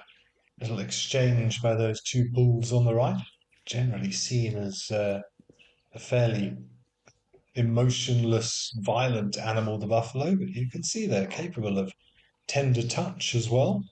little exchange by those two bulls on the right. Generally seen as a fairly emotionless, violent animal, the buffalo, but you can see they're capable of tender touch as well.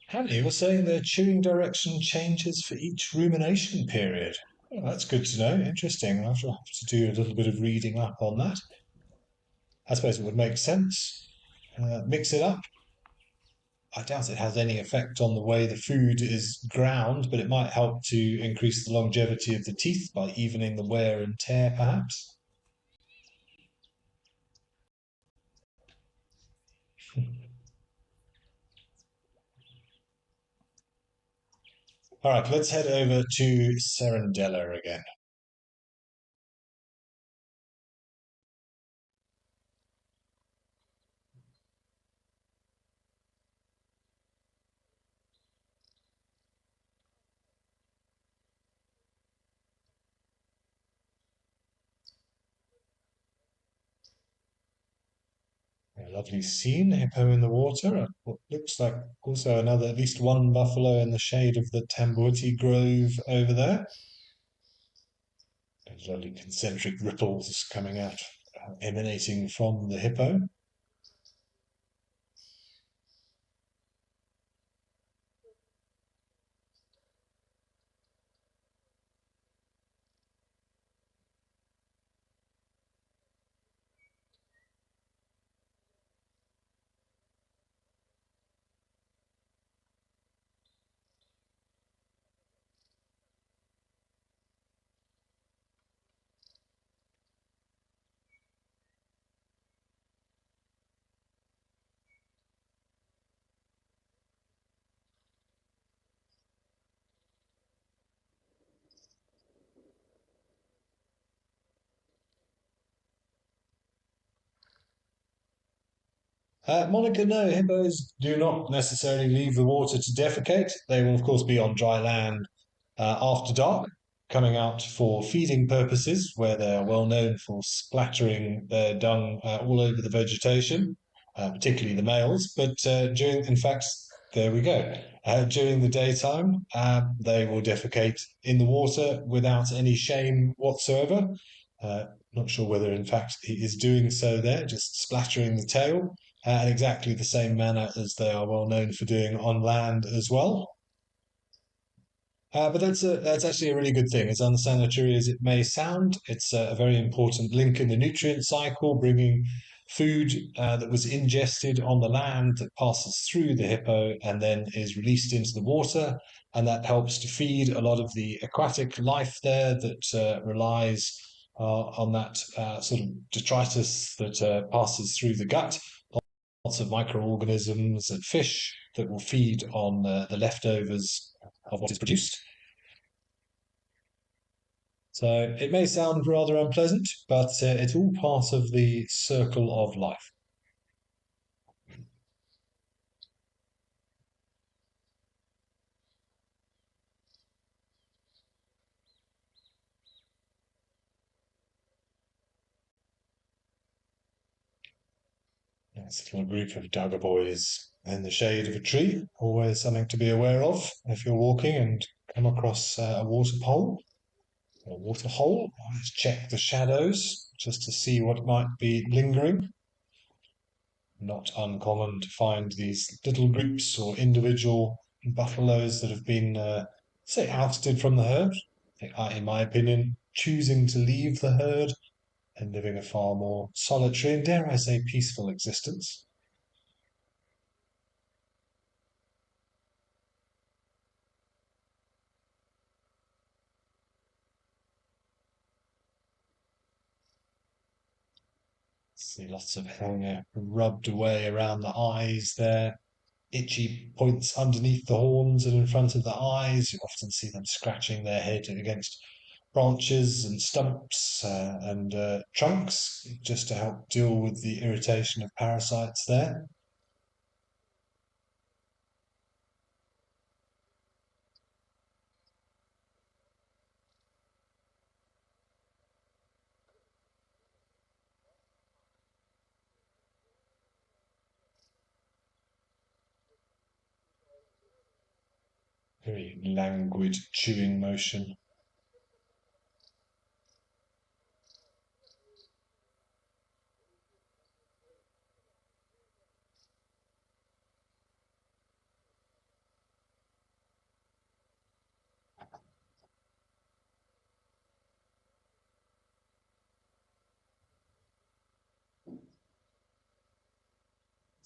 Hannah, you were saying their chewing direction changes for each rumination period. Well, that's good to know. Interesting. I'll have to do a little bit of reading up on that. I suppose it would make sense. Mix it up. I doubt it has any effect on the way the food is ground, but it might help to increase the longevity of the teeth by evening the wear and tear, perhaps. All right, let's head over to Serendella again. A lovely scene, hippo in the water. What looks like also another, at least one buffalo in the shade of the Tambuti Grove over there. Those lovely concentric ripples coming out, emanating from the hippo. Monica, no, hippos do not necessarily leave the water to defecate. They will, of course, be on dry land after dark, coming out for feeding purposes, where they are well known for splattering their dung all over the vegetation, particularly the males. But in fact, there we go. During the daytime, they will defecate in the water without any shame whatsoever. Not sure whether, in fact, he is doing so there, just splattering the tail in exactly the same manner as they are well known for doing on land as well. But that's actually a really good thing. As unsanitary as it may sound, it's a very important link in the nutrient cycle, bringing food that was ingested on the land that passes through the hippo and then is released into the water, and that helps to feed a lot of the aquatic life there that relies on that sort of detritus that passes through the gut. Lots of microorganisms and fish that will feed on the leftovers of what is produced. So it may sound rather unpleasant, but it's all part of the circle of life. It's a little group of Duggar boys in the shade of a tree. Always something to be aware of if you're walking and come across a water pole or water hole. Always check the shadows just to see what might be lingering. Not uncommon to find these little groups or individual buffaloes that have been, say, ousted from the herd. In my opinion, choosing to leave the herd and living a far more solitary and, dare I say, peaceful existence. See lots of hair rubbed away around the eyes there. Itchy points underneath the horns and in front of the eyes. You often see them scratching their head against branches and stumps and trunks just to help deal with the irritation of parasites there. Very languid chewing motion.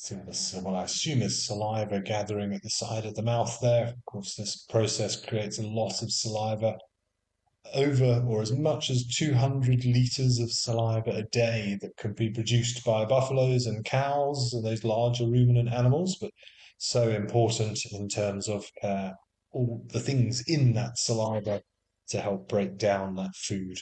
So what I assume is saliva gathering at the side of the mouth there. Of course, this process creates a lot of saliva, over or as much as 200 litres of saliva a day that can be produced by buffaloes and cows and those larger ruminant animals, but so important in terms of all the things in that saliva to help break down that food.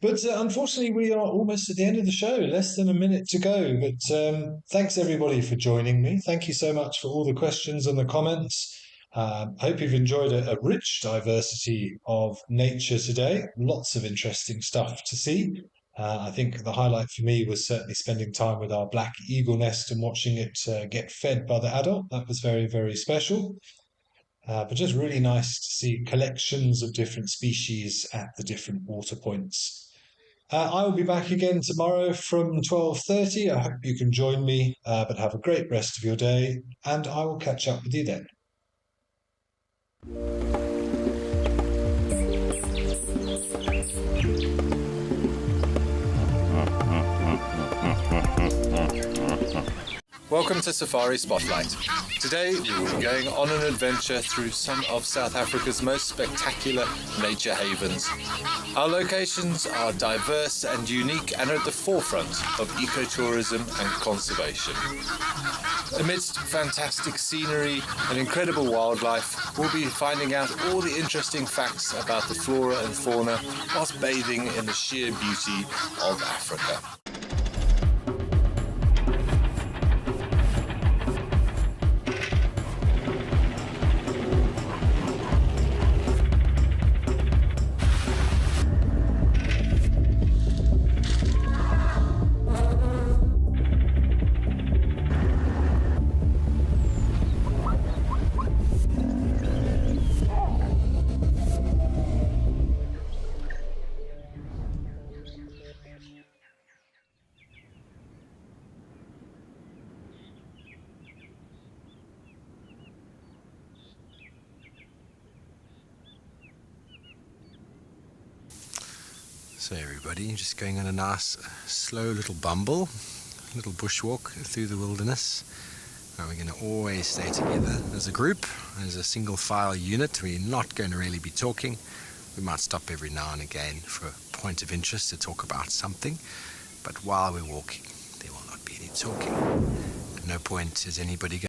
But unfortunately, we are almost at the end of the show, less than a minute to go. But thanks, everybody, for joining me. Thank you so much for all the questions and the comments. I hope you've enjoyed a rich diversity of nature today. Lots of interesting stuff to see. I think the highlight for me was certainly spending time with our black eagle nest and watching it get fed by the adult. That was very, very special. But just really nice to see collections of different species at the different water points. I will be back again tomorrow from 12:30. I hope you can join me, but have a great rest of your day, and I will catch up with you then. Welcome to Safari Spotlight. Today we will be going on an adventure through some of South Africa's most spectacular nature havens. Our locations are diverse and unique and at the forefront of ecotourism and conservation. Amidst fantastic scenery and incredible wildlife, we'll be finding out all the interesting facts about the flora and fauna whilst bathing in the sheer beauty of Africa. So everybody, just going on a nice, slow little bumble, little bushwalk through the wilderness. And we're going to always stay together as a group, as a single file unit. We're not going to really be talking. We might stop every now and again for a point of interest to talk about something. But while we're walking, there will not be any talking. At no point is anybody going